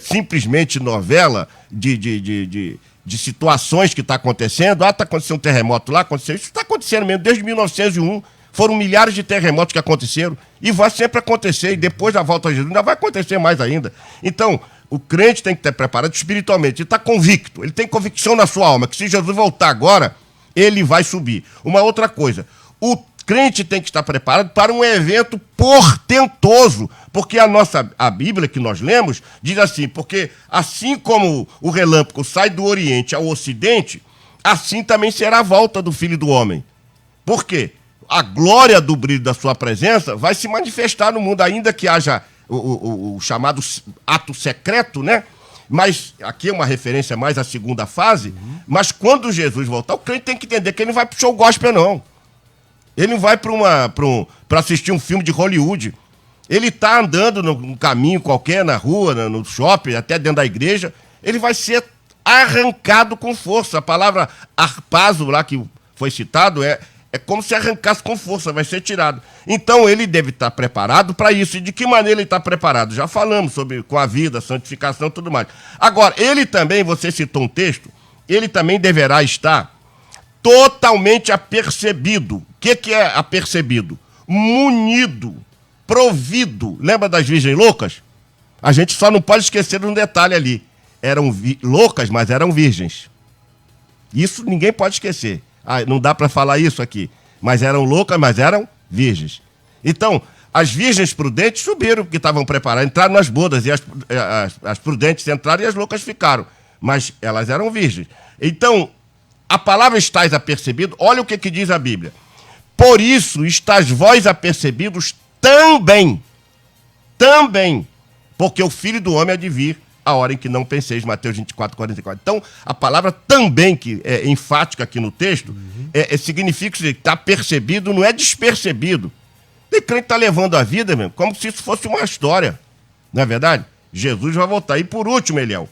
simplesmente novela de situações que está acontecendo. Está acontecendo um terremoto lá, aconteceu. Isso está acontecendo mesmo desde 1901. Foram milhares de terremotos que aconteceram e vai sempre acontecer. E depois da volta a Jesus ainda vai acontecer mais ainda. Então, o crente tem que estar preparado espiritualmente. Ele está convicto. Ele tem convicção na sua alma que se Jesus voltar agora, ele vai subir. Uma outra coisa. O crente tem que estar preparado para um evento portentoso. Porque a Bíblia que nós lemos diz assim: porque assim como o relâmpago sai do Oriente ao Ocidente, assim também será a volta do Filho do Homem. Por quê? A glória do brilho da sua presença vai se manifestar no mundo, ainda que haja o chamado ato secreto, né? Mas aqui é uma referência mais à segunda fase. Mas quando Jesus voltar, o crente tem que entender que ele não vai pro show gospel, não. Ele não vai para assistir um filme de Hollywood. Ele está andando num caminho qualquer, na rua, no shopping, até dentro da igreja. Ele vai ser arrancado com força. A palavra harpazo lá que foi citado é como se arrancasse com força, vai ser tirado. Então ele deve estar preparado para isso. E de que maneira ele está preparado? Já falamos sobre com a vida, santificação e tudo mais. Agora, ele também, você citou um texto, ele também deverá estar totalmente apercebido. O que é apercebido? Munido, provido. Lembra das virgens loucas? A gente só não pode esquecer de um detalhe ali. Eram loucas, mas eram virgens. Isso ninguém pode esquecer. Não dá para falar isso aqui. Mas eram loucas, mas eram virgens. Então, as virgens prudentes subiram, porque estavam preparadas, entraram nas bodas, e as prudentes entraram e as loucas ficaram. Mas elas eram virgens. Então, a palavra estáis apercebido, olha o que diz a Bíblia. Por isso estáis vós apercebidos também, porque o Filho do Homem há de vir a hora em que não penseis, Mateus 24, 44. Então, a palavra também, que é enfática aqui no texto, significa que está percebido, não é despercebido. Tem crente que está levando a vida, mesmo, como se isso fosse uma história. Não é verdade? Jesus vai voltar. E por último, Eliel,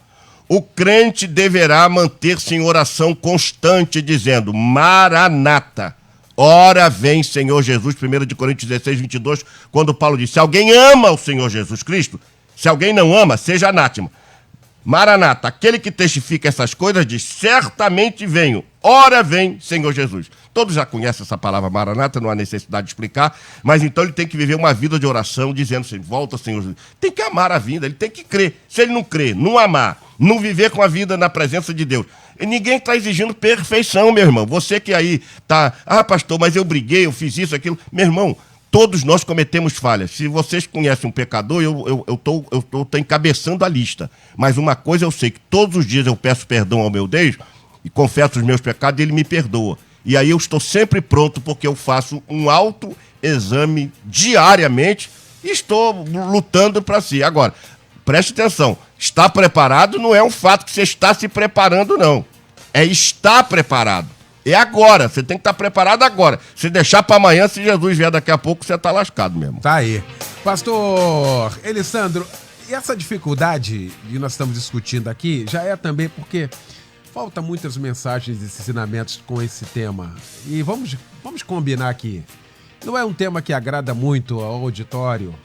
o crente deverá manter-se em oração constante, dizendo: Maranata, ora vem Senhor Jesus. 1 Coríntios 16, 22, quando Paulo diz: se alguém ama o Senhor Jesus Cristo, se alguém não ama, seja anátema. Maranata, aquele que testifica essas coisas diz: certamente venho, ora vem Senhor Jesus. Todos já conhecem essa palavra Maranata, não há necessidade de explicar, mas então ele tem que viver uma vida de oração, dizendo assim: volta Senhor Jesus. Tem que amar a vida, ele tem que crer. Se ele não crer, não amar, não viver com a vida na presença de Deus, e ninguém está exigindo perfeição, meu irmão. Você que aí está: pastor, mas eu briguei, eu fiz isso, aquilo. Meu irmão, todos nós cometemos falhas. Se vocês conhecem um pecador, eu estou encabeçando a lista. Mas uma coisa eu sei, que todos os dias eu peço perdão ao meu Deus e confesso os meus pecados e ele me perdoa. E aí eu estou sempre pronto, porque eu faço um autoexame diariamente e estou lutando para si. Agora, preste atenção, estar preparado não é um fato que você está se preparando, não. É estar preparado. É agora, você tem que estar preparado agora. Se deixar para amanhã, se Jesus vier daqui a pouco, você está lascado mesmo. Tá aí. Pastor Elisandro, e essa dificuldade que nós estamos discutindo aqui já é também porque falta muitas mensagens e ensinamentos com esse tema. E vamos combinar aqui. Não é um tema que agrada muito ao auditório.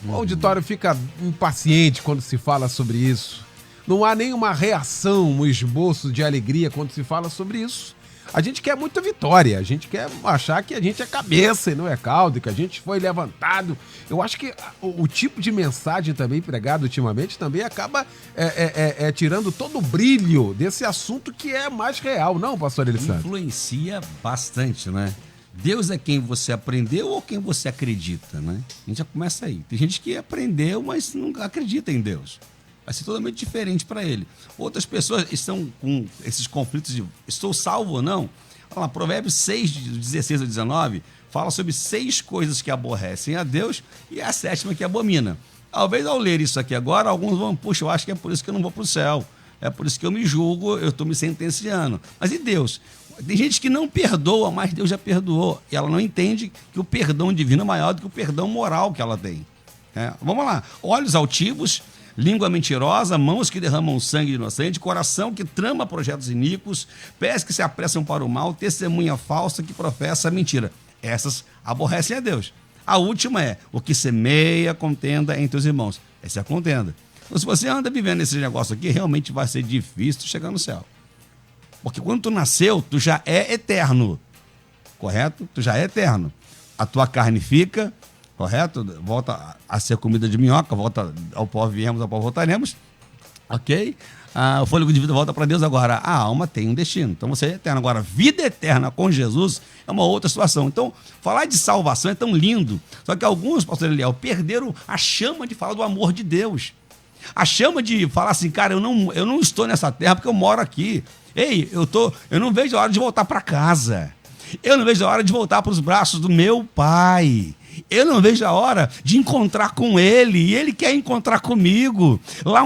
O auditório fica impaciente quando se fala sobre isso. Não há nenhuma reação, um esboço de alegria quando se fala sobre isso. A gente quer muita vitória, a gente quer achar que a gente é cabeça e não é cauda, que a gente foi levantado. Eu acho que o tipo de mensagem também pregado ultimamente também acaba tirando todo o brilho desse assunto que é mais real, não, pastor Elisandro? Influencia bastante, né? Deus é quem você aprendeu ou quem você acredita, né? A gente já começa aí. Tem gente que aprendeu, mas não acredita em Deus. Vai ser totalmente diferente para ele. Outras pessoas estão com esses conflitos de estou salvo ou não. Olha lá, Provérbios 6, de 16 a 19, fala sobre 6 coisas que aborrecem a Deus e a 7ª que abomina. Talvez ao ler isso aqui agora, alguns vão, puxa, eu acho que é por isso que eu não vou para o céu. É por isso que eu me julgo, eu estou me sentenciando. Mas e Deus? Tem gente que não perdoa, mas Deus já perdoou. E ela não entende que o perdão divino é maior do que o perdão moral que ela tem. Vamos lá. Olhos altivos, língua mentirosa, mãos que derramam sangue inocente, coração que trama projetos iníquos, pés que se apressam para o mal, testemunha falsa que professa a mentira. Essas aborrecem a Deus. A última é o que semeia contenda entre os irmãos. Essa é a contenda. Então, se você anda vivendo esse negócio aqui, realmente vai ser difícil chegar no céu. Porque quando tu nasceu, tu já é eterno. Correto? Tu já é eterno. A tua carne fica, correto? Volta a ser comida de minhoca, volta ao pó viemos, ao pó voltaremos. Ok? O fôlego de vida volta para Deus. Agora, a alma tem um destino. Então você é eterno. Agora, vida eterna com Jesus é uma outra situação. Então, falar de salvação é tão lindo. Só que alguns, pastor Eliel, perderam a chama de falar do amor de Deus. A chama de falar assim, cara, eu não estou nessa terra porque eu moro aqui. Ei, eu não vejo a hora de voltar para casa. Eu não vejo a hora de voltar para os braços do meu pai. Eu não vejo a hora de encontrar com ele, e ele quer encontrar comigo. Lá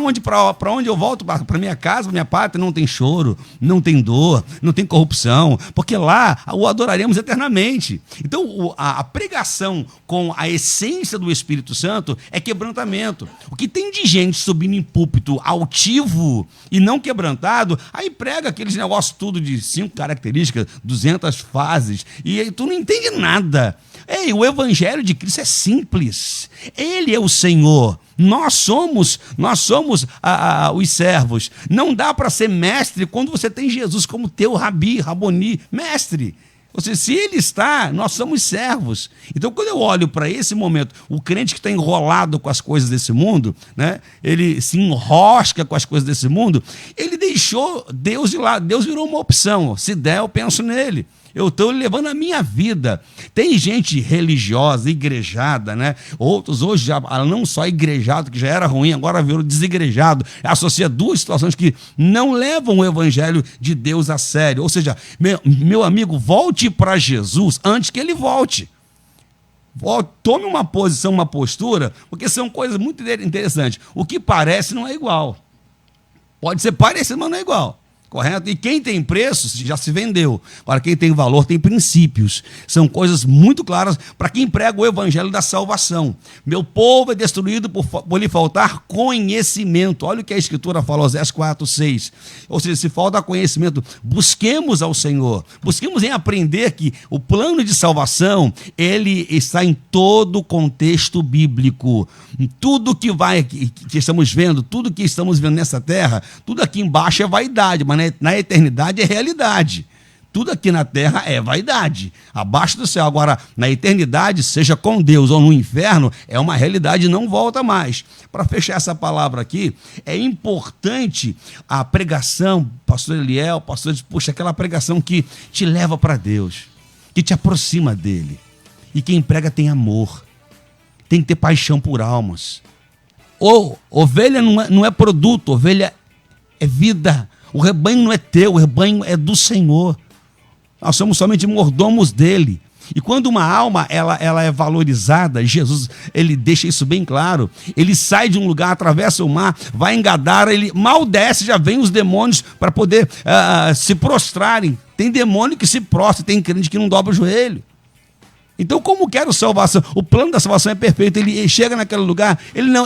para onde eu volto, para minha casa, para minha pátria, não tem choro, não tem dor, não tem corrupção, porque lá o adoraremos eternamente. Então, a pregação com a essência do Espírito Santo é quebrantamento. O que tem de gente subindo em púlpito altivo e não quebrantado, aí prega aqueles negócios tudo de 5 características, 200 fases, e aí tu não entende nada. Ei, o evangelho de Cristo é simples. Ele é o Senhor. Nós somos os servos. Não dá para ser mestre quando você tem Jesus como teu raboni, mestre. Ou seja, se ele está, nós somos servos. Então, quando eu olho para esse momento, o crente que está enrolado com as coisas desse mundo, né, ele se enrosca com as coisas desse mundo, ele deixou Deus de lado. Deus virou uma opção. Se der, eu penso nele. Eu estou levando a minha vida. Tem gente religiosa, igrejada, né? Outros hoje, já, não só igrejado, que já era ruim, agora virou desigrejado. Associa 2 situações que não levam o evangelho de Deus a sério. Ou seja, meu amigo, volte para Jesus antes que ele volte. Tome uma posição, uma postura, porque são coisas muito interessantes. O que parece não é igual. Pode ser parecido, mas não é igual. Correto? E quem tem preço já se vendeu. Para quem tem valor, tem princípios. São coisas muito claras para quem prega o evangelho da salvação. Meu povo é destruído por lhe faltar conhecimento. Olha o que a Escritura fala, Oséias 4:6. Ou seja, se falta conhecimento, busquemos ao Senhor. Busquemos em aprender que o plano de salvação, ele está em todo o contexto bíblico. Tudo que estamos vendo, tudo que estamos vendo nessa terra, tudo aqui embaixo é vaidade, mas na eternidade é realidade. Tudo aqui na terra é vaidade, abaixo do céu. Agora, na eternidade, seja com Deus ou no inferno, é uma realidade e não volta mais. Para fechar essa palavra aqui, é importante a pregação, pastor Eliel, pastor, puxa, aquela pregação que te leva para Deus, que te aproxima dele. E quem prega tem amor, tem que ter paixão por almas. Ovelha não é produto, ovelha é vida. O rebanho não é teu, o rebanho é do Senhor. Nós somos somente mordomos dele. E quando uma alma ela é valorizada, Jesus ele deixa isso bem claro. Ele sai de um lugar, atravessa o mar, vai em Gadara, ele mal desce, já vem os demônios para poder se prostrarem. Tem demônio que se prostra, tem crente que não dobra o joelho. Então, como quero salvação? O plano da salvação é perfeito. Ele chega naquele lugar,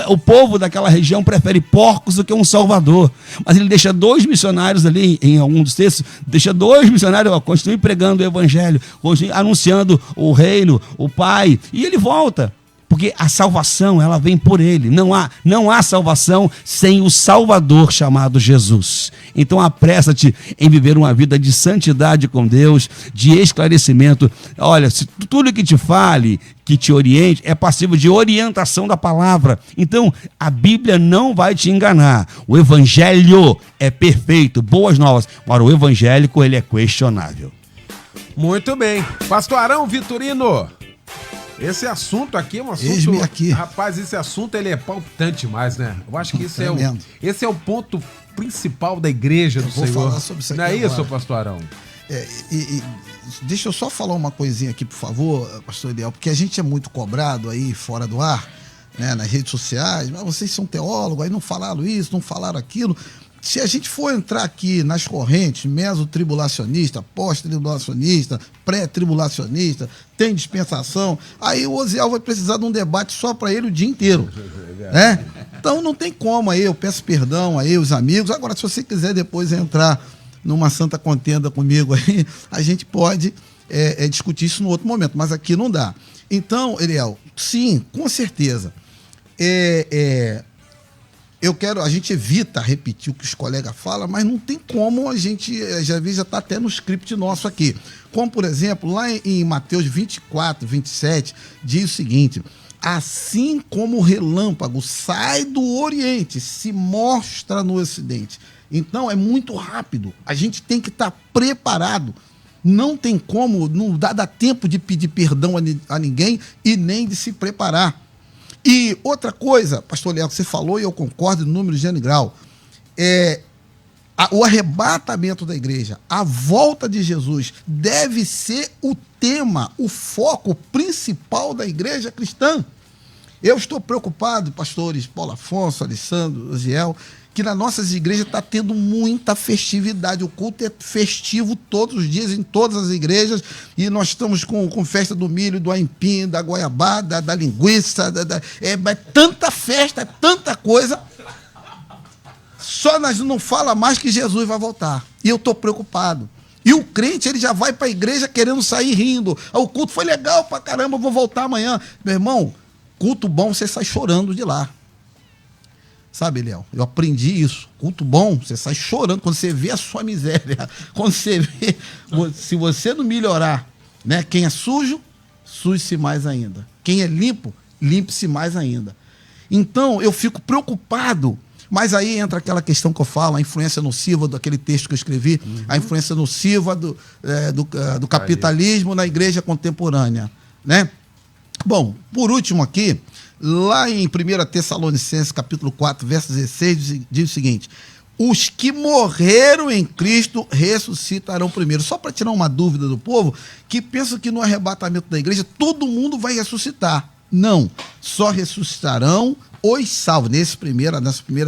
o povo daquela região prefere porcos do que um salvador. Mas ele deixa 2 missionários ali, em algum dos textos, deixa 2 missionários, continuem pregando o evangelho, continuem anunciando o reino, o Pai, e ele volta. Porque a salvação, ela vem por ele. Não há salvação sem o Salvador chamado Jesus. Então apressa-te em viver uma vida de santidade com Deus, de esclarecimento. Olha, se tudo que te fale, que te oriente, é passível de orientação da palavra. Então, a Bíblia não vai te enganar. O Evangelho é perfeito, boas novas. Agora, o evangélico, ele é questionável. Muito bem. Pastor Arão Vitorino, esse assunto aqui é um assunto... Eis-me aqui. Rapaz, esse assunto ele é palpitante demais, né? Eu acho que esse é o ponto principal da igreja do Senhor. Vou falar sobre isso aqui Não é agora. isso, pastor Arão? Deixa eu só falar uma coisinha aqui, por favor, pastor Eliel, porque a gente é muito cobrado aí fora do ar, né, nas redes sociais, mas vocês são teólogos, aí não falaram isso, não falaram aquilo. Se a gente for entrar aqui nas correntes, mesotribulacionista, pós-tribulacionista, pré-tribulacionista, tem dispensação, aí o Osiel vai precisar de um debate só para ele o dia inteiro. Né? Então não tem como aí, eu peço perdão aí os amigos. Agora, se você quiser depois entrar numa santa contenda comigo aí, a gente pode discutir isso no outro momento, mas aqui não dá. Então, Eliel, sim, com certeza. A gente evita repetir o que os colegas falam, mas não tem como a gente, às vezes já está até no script nosso aqui. Como, por exemplo, lá em Mateus 24, 27, diz o seguinte: assim como o relâmpago sai do Oriente, se mostra no Ocidente. Então é muito rápido, a gente tem que estar preparado. Não tem como, não dá tempo de pedir perdão a ninguém e nem de se preparar. E outra coisa, pastor Léo, que você falou, e eu concordo no número de gênero e grau, o arrebatamento da igreja, a volta de Jesus, deve ser o tema, o foco principal da igreja cristã. Eu estou preocupado, pastores Paulo Afonso, Alessandro, Osiel, que nas nossas igrejas está tendo muita festividade. O culto é festivo todos os dias, em todas as igrejas, e nós estamos com festa do milho, do aipim, da goiabada, da linguiça, é tanta festa, é tanta coisa. Só nós não fala mais que Jesus vai voltar. E eu estou preocupado. E o crente, ele já vai para a igreja querendo sair rindo. O culto foi legal pra caramba, eu vou voltar amanhã. Meu irmão, culto bom, você sai chorando de lá. Sabe, Léo? Eu aprendi isso. Culto bom, você sai chorando quando você vê a sua miséria. Quando você vê... Se você não melhorar, né? Quem é sujo, suje-se mais ainda. Quem é limpo, limpe-se mais ainda. Então, eu fico preocupado. Mas aí entra aquela questão que eu falo, a influência nociva daquele texto que eu escrevi, a influência nociva do capitalismo na igreja contemporânea, né? Bom, por último aqui, lá em 1 Tessalonicenses, capítulo 4, verso 16, diz o seguinte: os que morreram em Cristo ressuscitarão primeiro. Só para tirar uma dúvida do povo, que pensa que no arrebatamento da igreja todo mundo vai ressuscitar. Não, só ressuscitarão os salvos. Nessa primeira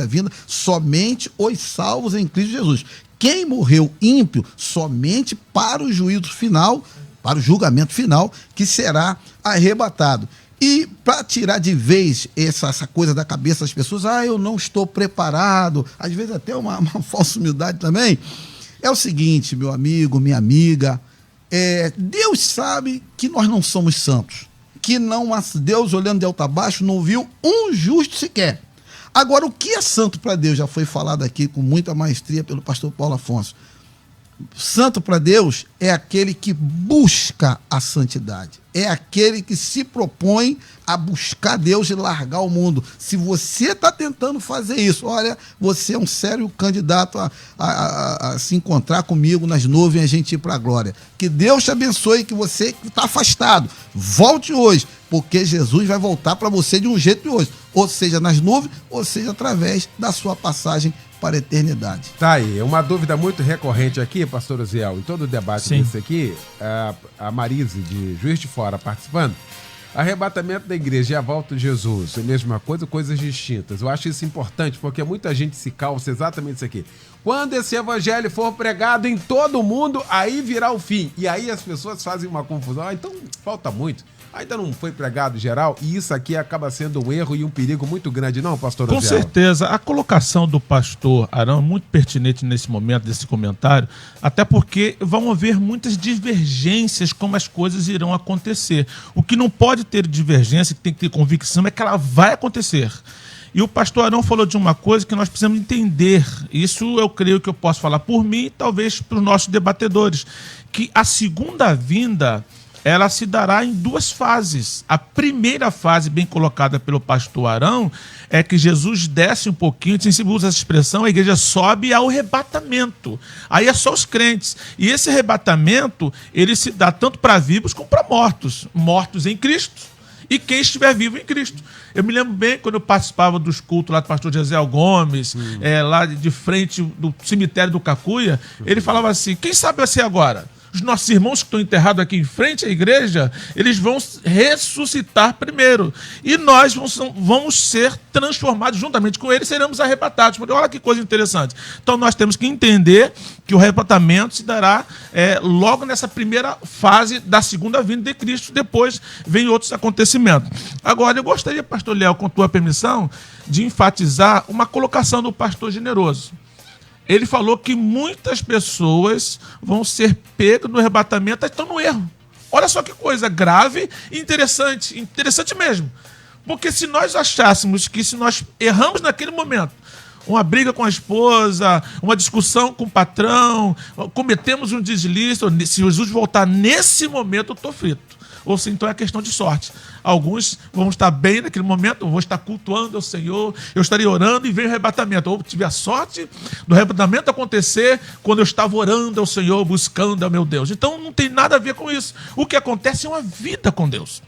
vinda, somente os salvos em Cristo Jesus. Quem morreu ímpio, somente para o juízo final, para o julgamento final, que será arrebatado. E para tirar de vez essa coisa da cabeça das pessoas, eu não estou preparado, às vezes até uma falsa humildade também, é o seguinte, meu amigo, minha amiga, Deus sabe que nós não somos santos, que não, Deus olhando de alto a baixo não viu um justo sequer. Agora, o que é santo para Deus, já foi falado aqui com muita maestria pelo pastor Paulo Afonso. Santo para Deus é aquele que busca a santidade. É aquele que se propõe a buscar Deus e largar o mundo. Se você está tentando fazer isso, olha, você é um sério candidato a se encontrar comigo nas nuvens e a gente ir para a glória. Que Deus te abençoe, que você que está afastado, volte hoje, porque Jesus vai voltar para você de um jeito de hoje. Ou seja, nas nuvens, ou seja, através da sua passagem para a eternidade. Tá aí, uma dúvida muito recorrente aqui, pastor Osiel, em todo o debate desse aqui, a Marise, de Juiz de Fora, participando. Arrebatamento da igreja e a volta de Jesus, é a mesma coisa, coisas distintas. Eu acho isso importante, porque muita gente se calça exatamente isso aqui. Quando esse evangelho for pregado em todo o mundo, aí virá o fim. E aí as pessoas fazem uma confusão. Então falta muito. Ainda não foi pregado geral, e isso aqui acaba sendo um erro e um perigo muito grande, não, pastor Osiel? Com certeza. A colocação do pastor Arão é muito pertinente nesse momento, desse comentário, até porque vão haver muitas divergências como as coisas irão acontecer. O que não pode ter divergência, que tem que ter convicção, é que ela vai acontecer. E o pastor Arão falou de uma coisa que nós precisamos entender. Isso eu creio que eu posso falar por mim e talvez para os nossos debatedores. Que a segunda vinda ela se dará em duas fases. A primeira fase, bem colocada pelo pastor Arão, é que Jesus desce um pouquinho, se usa essa expressão, a igreja sobe ao arrebatamento. Aí é só os crentes. E esse arrebatamento, ele se dá tanto para vivos como para mortos. Mortos em Cristo e quem estiver vivo em Cristo. Eu me lembro bem quando eu participava dos cultos lá do pastor Gesiel Gomes, lá de frente do cemitério do Cacuia, ele falava assim, quem sabe vai ser agora? Os nossos irmãos que estão enterrados aqui em frente à igreja, eles vão ressuscitar primeiro. E nós vamos ser transformados juntamente com eles, seremos arrebatados. Olha que coisa interessante. Então nós temos que entender que o arrebatamento se dará logo nessa primeira fase da segunda vinda de Cristo. Depois vem outros acontecimentos. Agora, eu gostaria, pastor Léo, com tua permissão, de enfatizar uma colocação do pastor Generoso. Ele falou que muitas pessoas vão ser pegas no arrebatamento e estão no erro. Olha só que coisa grave e interessante. Interessante mesmo. Porque se nós achássemos que se nós erramos naquele momento, uma briga com a esposa, uma discussão com o patrão, cometemos um deslize, se Jesus voltar nesse momento, eu estou frito. Ou se então é questão de sorte. Alguns vão estar bem naquele momento, vão estar cultuando ao Senhor, eu estarei orando e vem o arrebatamento. Ou tive a sorte do arrebatamento acontecer quando eu estava orando ao Senhor, buscando ao meu Deus. Então não tem nada a ver com isso. O que acontece é uma vida com Deus.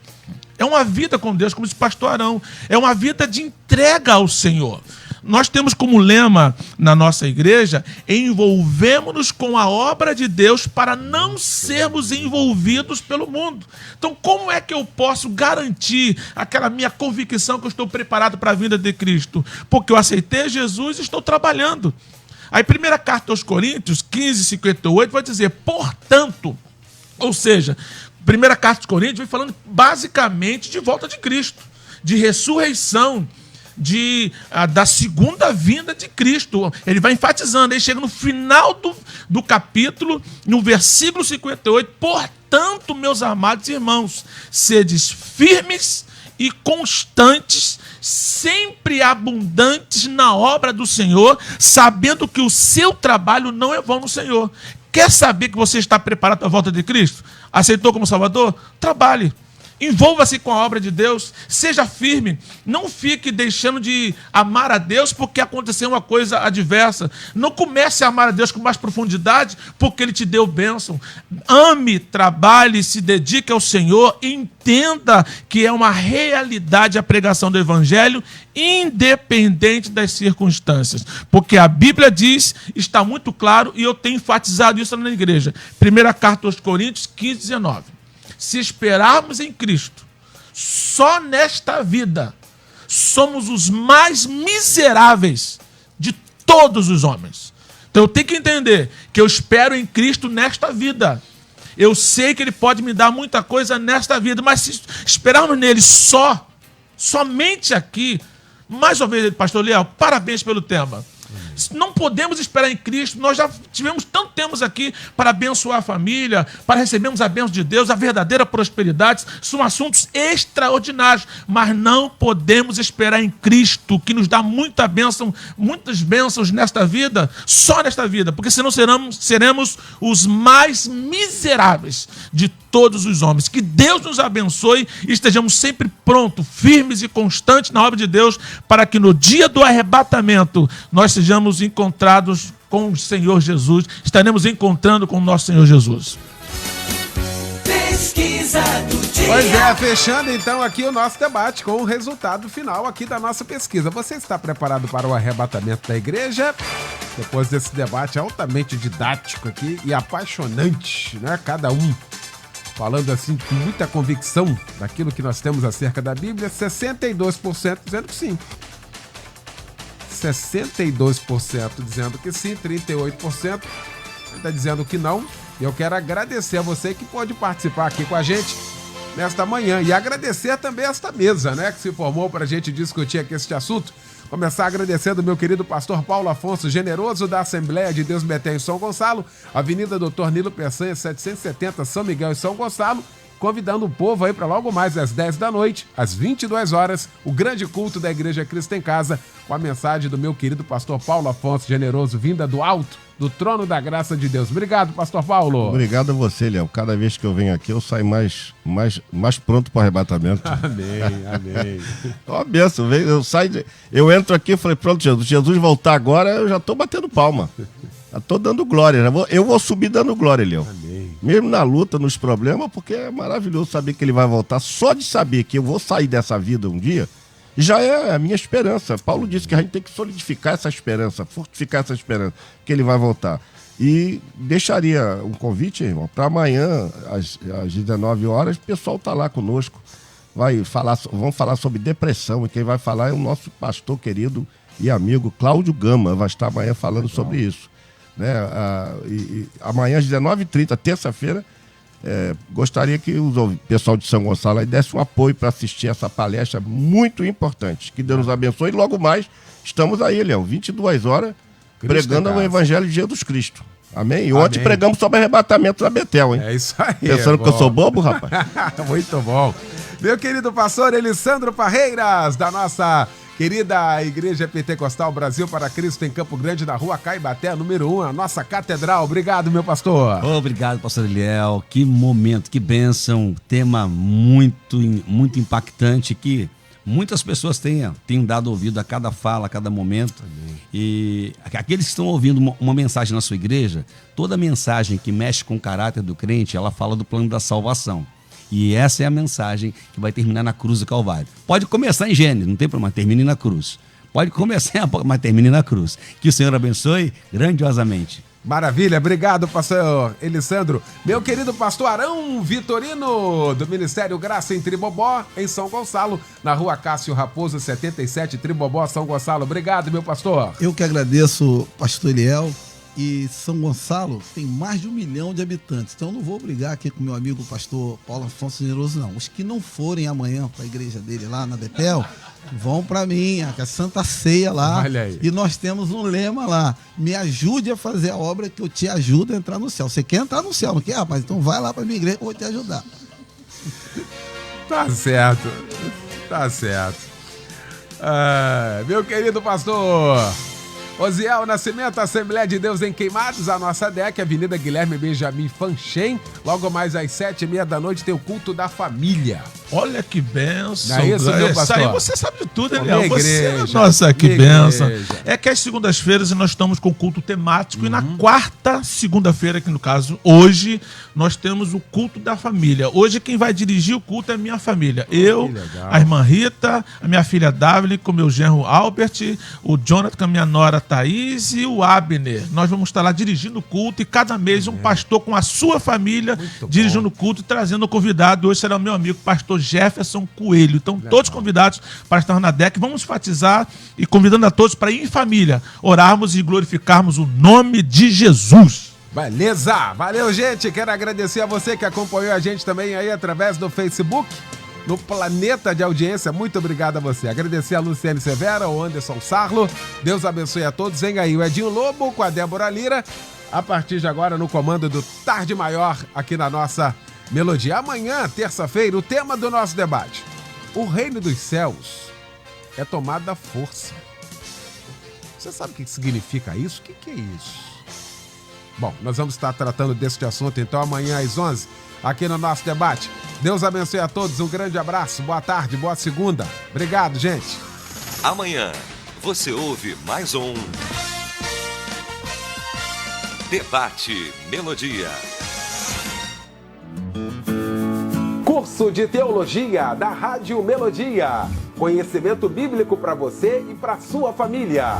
É uma vida com Deus, como disse o pastor Arão. É uma vida de entrega ao Senhor. Nós temos como lema na nossa igreja, envolvemos-nos com a obra de Deus para não sermos envolvidos pelo mundo. Então, como é que eu posso garantir aquela minha convicção que eu estou preparado para a vinda de Cristo? Porque eu aceitei Jesus e estou trabalhando. Aí, primeira carta aos Coríntios, 15:58, vai dizer, portanto, ou seja, primeira carta aos Coríntios vem falando basicamente de volta de Cristo, de ressurreição, da segunda vinda de Cristo. Ele vai enfatizando, aí chega no final do capítulo, no versículo 58, portanto, meus amados irmãos, sedes firmes e constantes, sempre abundantes na obra do Senhor, sabendo que o seu trabalho não é vão no Senhor. Quer saber que você está preparado para a volta de Cristo? Aceitou como Salvador? Trabalhe. Envolva-se com a obra de Deus, seja firme, não fique deixando de amar a Deus porque aconteceu uma coisa adversa. Não comece a amar a Deus com mais profundidade porque Ele te deu bênção. Ame, trabalhe, se dedique ao Senhor, entenda que é uma realidade a pregação do Evangelho, independente das circunstâncias. Porque a Bíblia diz, está muito claro, e eu tenho enfatizado isso na igreja. Primeira carta aos Coríntios, 15:19. Se esperarmos em Cristo, só nesta vida, somos os mais miseráveis de todos os homens. Então eu tenho que entender que eu espero em Cristo nesta vida. Eu sei que Ele pode me dar muita coisa nesta vida, mas se esperarmos nele somente aqui, mais uma vez, pastor Léo, parabéns pelo tema. Não podemos esperar em Cristo. Nós já tivemos tanto tempo aqui para abençoar a família, para recebermos a bênção de Deus, a verdadeira prosperidade. São assuntos extraordinários, mas não podemos esperar em Cristo, que nos dá muita bênção, muitas bênçãos nesta vida, só nesta vida, porque senão seremos os mais miseráveis de todos os homens. Que Deus nos abençoe e estejamos sempre prontos, firmes e constantes na obra de Deus, para que no dia do arrebatamento nós sejamos encontrados com o Senhor Jesus, estaremos encontrando com o nosso Senhor Jesus. Pesquisa do dia. Pois é, fechando então aqui o nosso debate com o resultado final aqui da nossa pesquisa. Você está preparado para o arrebatamento da igreja? Depois desse debate altamente didático aqui e apaixonante, né? Cada um falando assim com muita convicção daquilo que nós temos acerca da Bíblia, 62% dizendo que sim. 62% dizendo que sim, 38% está dizendo que não. E eu quero agradecer a você que pode participar aqui com a gente nesta manhã. E agradecer também esta mesa, né, que se formou para a gente discutir aqui este assunto. Começar agradecendo o meu querido pastor Paulo Afonso Generoso, da Assembleia de Deus Betel em São Gonçalo, Avenida Doutor Nilo Peçanha, 770, São Miguel e São Gonçalo. convidando o povo aí para logo mais às 10 da noite, às 22 horas, o grande culto da Igreja Cristo em Casa, com a mensagem do meu querido pastor Paulo Afonso Generoso, vinda do alto, do trono da graça de Deus. Obrigado, pastor Paulo. Obrigado a você, Léo. Cada vez que eu venho aqui, eu saio mais pronto para o arrebatamento. Amém. Ó, benção, eu entro aqui e falei, pronto, Jesus voltar agora, eu já estou batendo palma. Já estou dando glória. Eu vou subir dando glória, Léo. Mesmo na luta, nos problemas, porque é maravilhoso saber que ele vai voltar. Só de saber que eu vou sair dessa vida um dia, já é a minha esperança. Paulo disse que a gente tem que solidificar essa esperança, fortificar essa esperança, que ele vai voltar. E deixaria um convite, irmão, para amanhã, às 19 horas, o pessoal está lá conosco. Vamos falar sobre depressão, e quem vai falar é o nosso pastor querido e amigo Cláudio Gama, vai estar amanhã falando sobre isso. Né? Amanhã, às 19h30, terça-feira, gostaria que o pessoal de São Gonçalo aí desse um apoio para assistir essa palestra muito importante. Que Deus nos abençoe. E logo mais, estamos aí, Léo, 22 horas, pregando o Evangelho de Jesus Cristo. Amém? E ontem pregamos sobre arrebatamento da Betel, hein? É isso aí. Pensando que eu sou bobo, rapaz? Muito bom. Meu querido pastor Elisandro Parreiras, da nossa querida Igreja Pentecostal Brasil para Cristo em Campo Grande, na rua Caibaté, número 1, a nossa catedral. Obrigado, meu pastor. Obrigado, pastor Eliel. Que momento, que bênção. Tema muito impactante que muitas pessoas tenham dado ouvido a cada fala, a cada momento. Amém. E aqueles que estão ouvindo uma mensagem na sua igreja, toda mensagem que mexe com o caráter do crente, ela fala do plano da salvação. E essa é a mensagem que vai terminar na cruz do Calvário. Pode começar em Gênesis, não tem problema, termine na cruz. Pode começar, mas termine na cruz. Que o Senhor abençoe grandiosamente. Maravilha, obrigado, pastor Elisandro. Meu querido pastor Arão Vitorino, do Ministério Graça em Tribobó, em São Gonçalo, na rua Cássio Raposo, 77, Tribobó, São Gonçalo. Obrigado, meu pastor. Eu que agradeço, pastor Eliel. E São Gonçalo tem mais de 1 milhão de habitantes. Então eu não vou brigar aqui com meu amigo pastor Paulo Afonso Generoso, não. Os que não forem amanhã para a igreja dele lá na Betel, vão para mim, que é a Santa Ceia lá. Olha aí. E nós temos um lema lá: me ajude a fazer a obra que eu te ajudo a entrar no céu. Você quer entrar no céu, não quer, rapaz? Então vai lá para a minha igreja que eu vou te ajudar. Tá certo. Meu querido pastor Osiel Nascimento, Assembleia de Deus em Queimados, a nossa DEC, Avenida Guilherme Benjamin Fanchen. Logo mais às 7h30 da noite tem o culto da família. Olha que benção. Não é isso, meu pastor? Isso aí você sabe de tudo, Minha Eliel. igreja, Nossa, que minha benção. igreja. É que às segundas-feiras nós estamos com culto temático e na quarta segunda-feira, que no caso, hoje, nós temos o culto da família. Hoje quem vai dirigir o culto é a minha família. Eu, a irmã Rita, a minha filha Davine, com meu genro Albert, o Jonathan, com a minha nora Thaís e o Abner. Nós vamos estar lá dirigindo o culto e cada mês um pastor com a sua família dirigindo o culto e trazendo o convidado. Hoje será o meu amigo pastor Jefferson Coelho. Então, todos convidados para estar na DEC. Vamos enfatizar e convidando a todos para ir em família, orarmos e glorificarmos o nome de Jesus. Beleza, valeu, gente. Quero agradecer a você que acompanhou a gente também aí através do Facebook, no Planeta de Audiência. Muito obrigado a você. Agradecer a Luciane Severa, o Anderson Sarlo. Deus abençoe a todos. Vem aí o Edinho Lobo com a Débora Lira, a partir de agora no comando do Tarde Maior aqui na nossa Melodia. Amanhã, terça-feira, o tema do nosso debate: o reino dos céus é tomado da força. Você sabe o que significa isso? O que é isso? Bom, nós vamos estar tratando deste assunto então amanhã às 11h aqui no nosso debate. Deus abençoe a todos, um grande abraço, boa tarde, boa segunda. Obrigado, gente. Amanhã você ouve mais um Debate Melodia. Curso de Teologia da Rádio Melodia. Conhecimento bíblico para você e para sua família.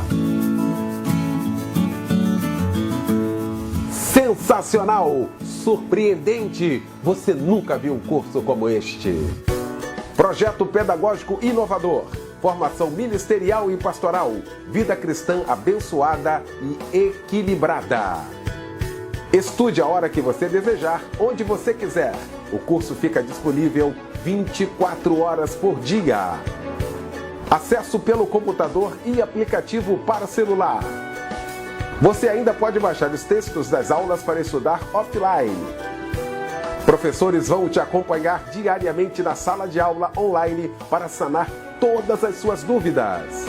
Sensacional, surpreendente, você nunca viu um curso como este. Projeto pedagógico inovador, formação ministerial e pastoral, vida cristã abençoada e equilibrada. Estude a hora que você desejar, onde você quiser. O curso fica disponível 24 horas por dia. Acesso pelo computador e aplicativo para celular. Você ainda pode baixar os textos das aulas para estudar offline. Professores vão te acompanhar diariamente na sala de aula online para sanar todas as suas dúvidas.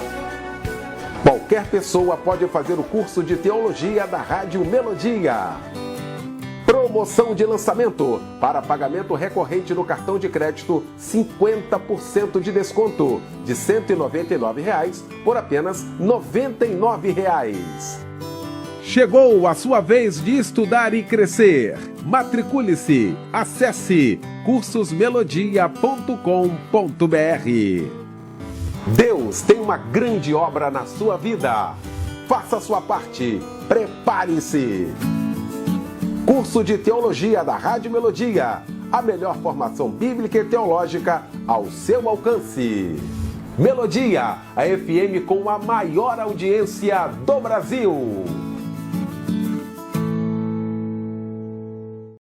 Qualquer pessoa pode fazer o curso de teologia da Rádio Melodia. Promoção de lançamento. Para pagamento recorrente no cartão de crédito, 50% de desconto. De R$ 199,00 por apenas R$ 99,00. Chegou a sua vez de estudar e crescer. Matricule-se. Acesse cursosmelodia.com.br. Deus tem uma grande obra na sua vida. Faça a sua parte. Prepare-se. Curso de Teologia da Rádio Melodia. A melhor formação bíblica e teológica ao seu alcance. Melodia, a FM com a maior audiência do Brasil.